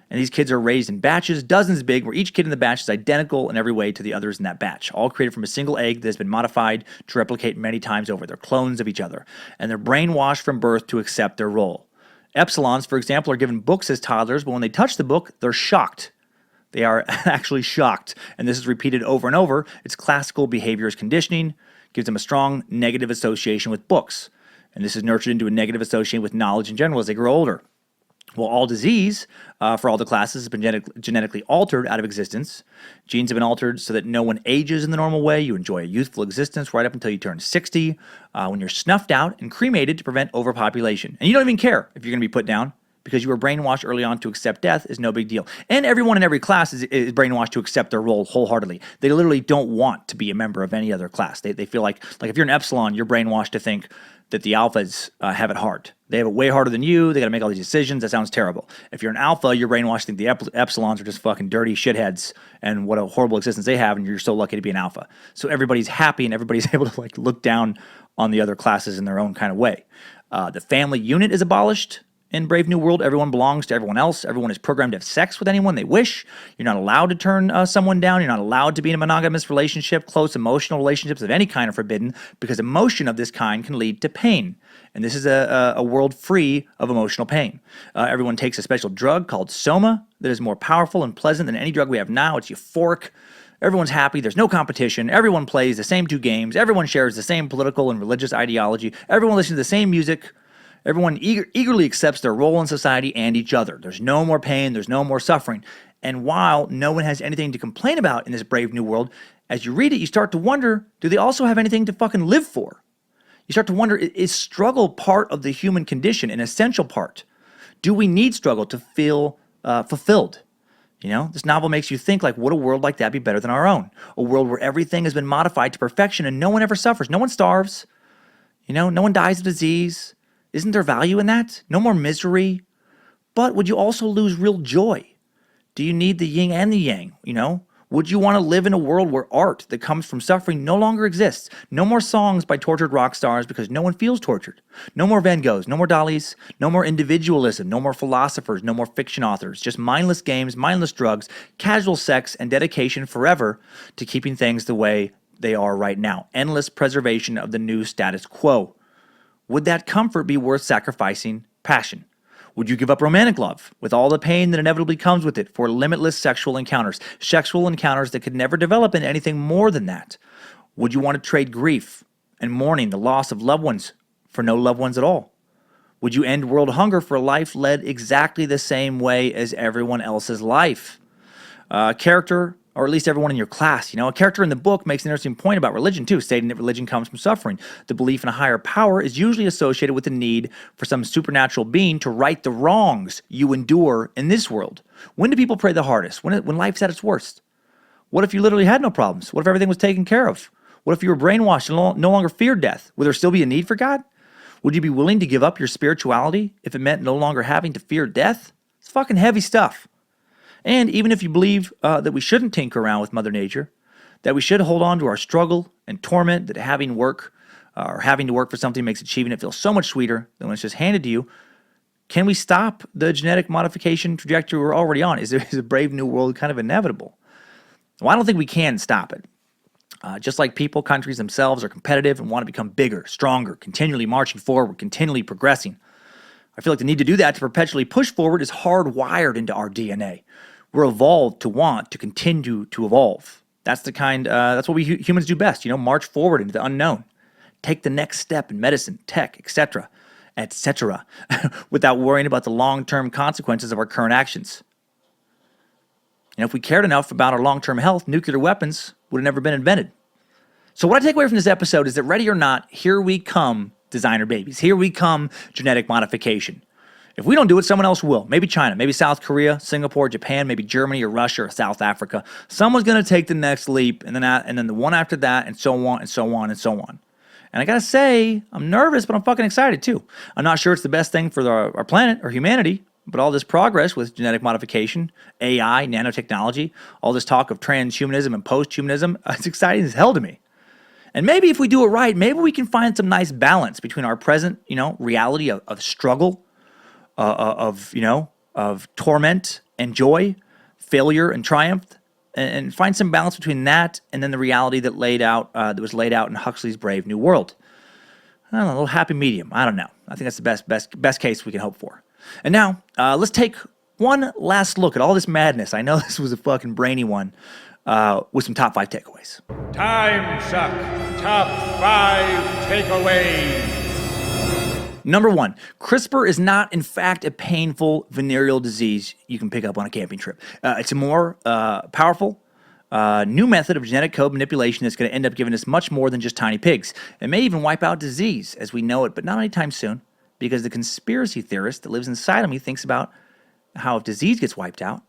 And these kids are raised in batches, dozens big, where each kid in the batch is identical in every way to the others in that batch, all created from a single egg that has been modified to replicate many times over. They're clones of each other, and they're brainwashed from birth to accept their role. Epsilons, for example, are given books as toddlers, but when they touch the book, they're shocked. They are actually shocked, and this is repeated over and over. It's classical behaviors conditioning, gives them a strong negative association with books. And this is nurtured into a negative association with knowledge in general as they grow older. Well, all disease for all the classes has been genetically altered out of existence. Genes have been altered so that no one ages in the normal way. You enjoy a youthful existence right up until you turn 60, when you're snuffed out and cremated to prevent overpopulation. And you don't even care if you're going to be put down, because you were brainwashed early on to accept death is no big deal. And everyone in every class is brainwashed to accept their role wholeheartedly. They literally don't want to be a member of any other class. They feel like if you're an epsilon, you're brainwashed to think that the alphas have it hard. They have it way harder than you. They got to make all these decisions. That sounds terrible. If you're an alpha, you're brainwashed to think the epsilons are just fucking dirty shitheads and what a horrible existence they have, and you're so lucky to be an alpha. So everybody's happy and everybody's able to look down on the other classes in their own kind of way. The family unit is abolished. In Brave New World, everyone belongs to everyone else. Everyone is programmed to have sex with anyone they wish. You're not allowed to turn someone down. You're not allowed to be in a monogamous relationship. Close emotional relationships of any kind are forbidden, because emotion of this kind can lead to pain. And this is a world free of emotional pain. Everyone takes a special drug called Soma that is more powerful and pleasant than any drug we have now. It's euphoric. Everyone's happy. There's no competition. Everyone plays the same two games. Everyone shares the same political and religious ideology. Everyone listens to the same music. Everyone eagerly accepts their role in society and each other. There's no more pain. There's no more suffering. And while no one has anything to complain about in this Brave New World, as you read it, you start to wonder, do they also have anything to fucking live for? You start to wonder, is struggle part of the human condition, an essential part? Do we need struggle to feel fulfilled? This novel makes you think, would a world like that be better than our own? A world where everything has been modified to perfection and no one ever suffers. No one starves. No one dies of disease. Isn't there value in that? No more misery. But would you also lose real joy? Do you need the yin and the yang? Would you want to live in a world where art that comes from suffering no longer exists? No more songs by tortured rock stars because no one feels tortured. No more Van Goghs, no more Dalis, no more individualism, no more philosophers, no more fiction authors. Just mindless games, mindless drugs, casual sex, and dedication forever to keeping things the way they are right now. Endless preservation of the new status quo. Would that comfort be worth sacrificing passion? Would you give up romantic love with all the pain that inevitably comes with it for limitless sexual encounters that could never develop into anything more than that? Would you want to trade grief and mourning the loss of loved ones for no loved ones at all? Would you end world hunger for a life led exactly the same way as everyone else's life? Character, or at least everyone in your class. A character in the book makes an interesting point about religion too, stating that religion comes from suffering. The belief in a higher power is usually associated with the need for some supernatural being to right the wrongs you endure in this world. When do people pray the hardest? When life's at its worst? What if you literally had no problems? What if everything was taken care of? What if you were brainwashed and no longer feared death? Would there still be a need for God? Would you be willing to give up your spirituality if it meant no longer having to fear death? It's fucking heavy stuff. And even if you believe that we shouldn't tinker around with Mother Nature, that we should hold on to our struggle and torment, that having to work for something makes achieving it feel so much sweeter than when it's just handed to you, can we stop the genetic modification trajectory we're already on? Is a brave new world kind of inevitable? Well, I don't think we can stop it. Just like people, countries themselves are competitive and want to become bigger, stronger, continually marching forward, continually progressing. I feel like the need to do that, to perpetually push forward, is hardwired into our DNA. We're evolved to want to continue to evolve. That's what we humans do best, march forward into the unknown. Take the next step in medicine, tech, etc., without worrying about the long-term consequences of our current actions. And if we cared enough about our long-term health, nuclear weapons would have never been invented. So what I take away from this episode is that, ready or not, here we come, designer babies. Here we come, genetic modification. If we don't do it, someone else will. Maybe China, maybe South Korea, Singapore, Japan, maybe Germany or Russia or South Africa. Someone's going to take the next leap, and then the one after that, and so on and so on and so on. And I gotta say, I'm nervous, but I'm fucking excited too. I'm not sure it's the best thing for our planet or humanity, but all this progress with genetic modification, AI, nanotechnology, all this talk of transhumanism and post-humanism, it's exciting as hell to me. And maybe if we do it right, maybe we can find some nice balance between our present, reality of struggle, of torment and joy, failure and triumph, and find some balance between that and then the reality that was laid out in Huxley's Brave New World. I don't know, a little happy medium. I don't know. I think that's the best case we can hope for. And now, let's take one last look at all this madness. I know this was a fucking brainy one, with some top 5 takeaways. Timesuck Top 5 Takeaways. Number 1, CRISPR is not, in fact, a painful venereal disease you can pick up on a camping trip. It's a more powerful, new method of genetic code manipulation that's going to end up giving us much more than just tiny pigs. It may even wipe out disease as we know it, but not anytime soon, because the conspiracy theorist that lives inside of me thinks about how if disease gets wiped out,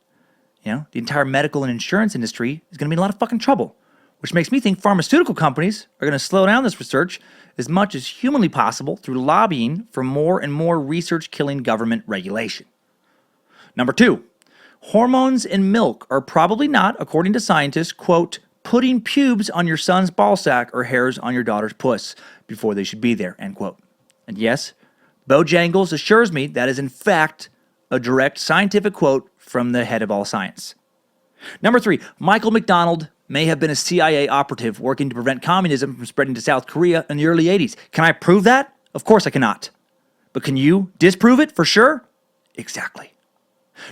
the entire medical and insurance industry is going to be in a lot of fucking trouble, which makes me think pharmaceutical companies are going to slow down this research as much as humanly possible through lobbying for more and more research-killing government regulation. Number 2, hormones in milk are probably not, according to scientists, quote, putting pubes on your son's ballsack or hairs on your daughter's puss before they should be there, end quote. And yes, Bojangles assures me that is in fact a direct scientific quote from the head of all science. Number 3, Michael McDonald may have been a CIA operative working to prevent communism from spreading to South Korea in the early 80s. Can I prove that? Of course I cannot. But can you disprove it for sure? Exactly.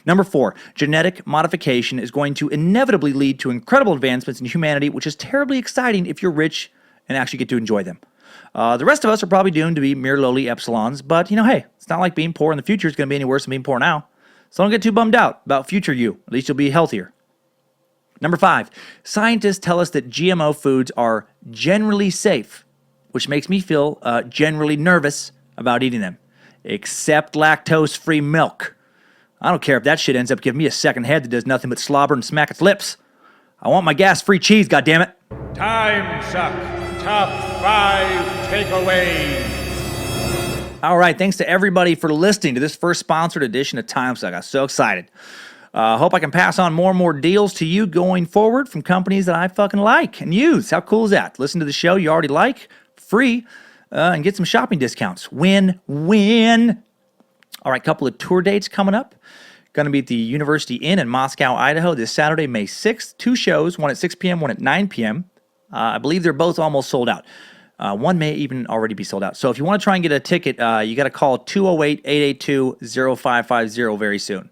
Number 4, genetic modification is going to inevitably lead to incredible advancements in humanity, which is terribly exciting if you're rich and actually get to enjoy them. The rest of us are probably doomed to be mere lowly epsilons, but hey, it's not like being poor in the future is going to be any worse than being poor now. So don't get too bummed out about future you. At least you'll be healthier. Number 5, scientists tell us that GMO foods are generally safe, which makes me feel generally nervous about eating them, except lactose-free milk. I don't care if that shit ends up giving me a second head that does nothing but slobber and smack its lips. I want my gas-free cheese, goddammit. Timesuck Top 5 Takeaways. All right, thanks to everybody for listening to this first sponsored edition of Timesuck. I'm so excited. Hope I can pass on more and more deals to you going forward from companies that I fucking like and use. How cool is that? Listen to the show you already like, free, and get some shopping discounts. Win-win. All right, couple of tour dates coming up. Going to be at the University Inn in Moscow, Idaho this Saturday, May 6th. 2 shows, one at 6 p.m., one at 9 p.m. I believe they're both almost sold out. One may even already be sold out. So if you want to try and get a ticket, you got to call 208-882-0550 very soon.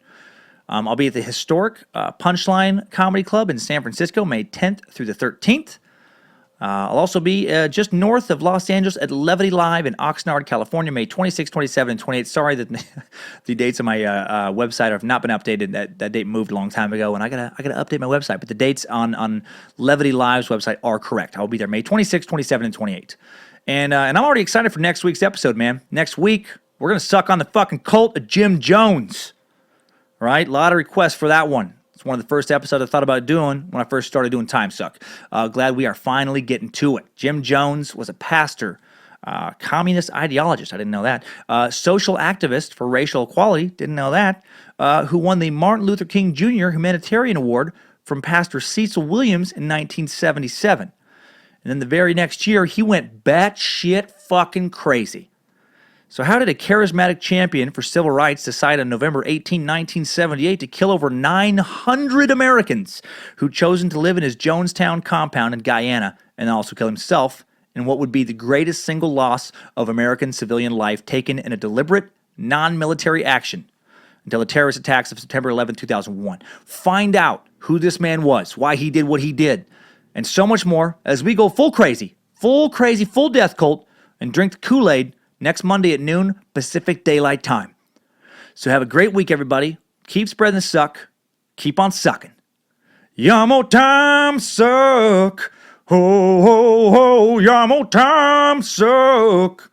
I'll be at the historic Punchline Comedy Club in San Francisco, May 10th through the 13th. I'll also be just north of Los Angeles at Levity Live in Oxnard, California, May 26, 27, and 28. Sorry that the dates on my website have not been updated. That date moved a long time ago, and I gotta update my website. But the dates on Levity Live's website are correct. I'll be there May 26, 27, and 28. And I'm already excited for next week's episode, man. Next week, we're gonna suck on the fucking cult of Jim Jones. Right? A lot of requests for that one. It's one of the first episodes I thought about doing when I first started doing Timesuck. Glad we are finally getting to it. Jim Jones was a pastor Communist ideologist, I didn't know that. Social activist for racial equality, didn't know that. Who won the Martin Luther King Jr. Humanitarian Award from Pastor Cecil Williams in 1977. And then the very next year, he went batshit fucking crazy. So how did a charismatic champion for civil rights decide on November 18, 1978 to kill over 900 Americans who'd chosen to live in his Jonestown compound in Guyana and also kill himself in what would be the greatest single loss of American civilian life taken in a deliberate, non-military action until the terrorist attacks of September 11, 2001. Find out who this man was, why he did what he did, and so much more as we go full crazy, full death cult, and drink the Kool-Aid next Monday at noon Pacific Daylight Time. So have a great week, everybody. Keep spreading the suck. Keep on sucking. Yamo time suck. Ho, ho, ho, Yamo time suck.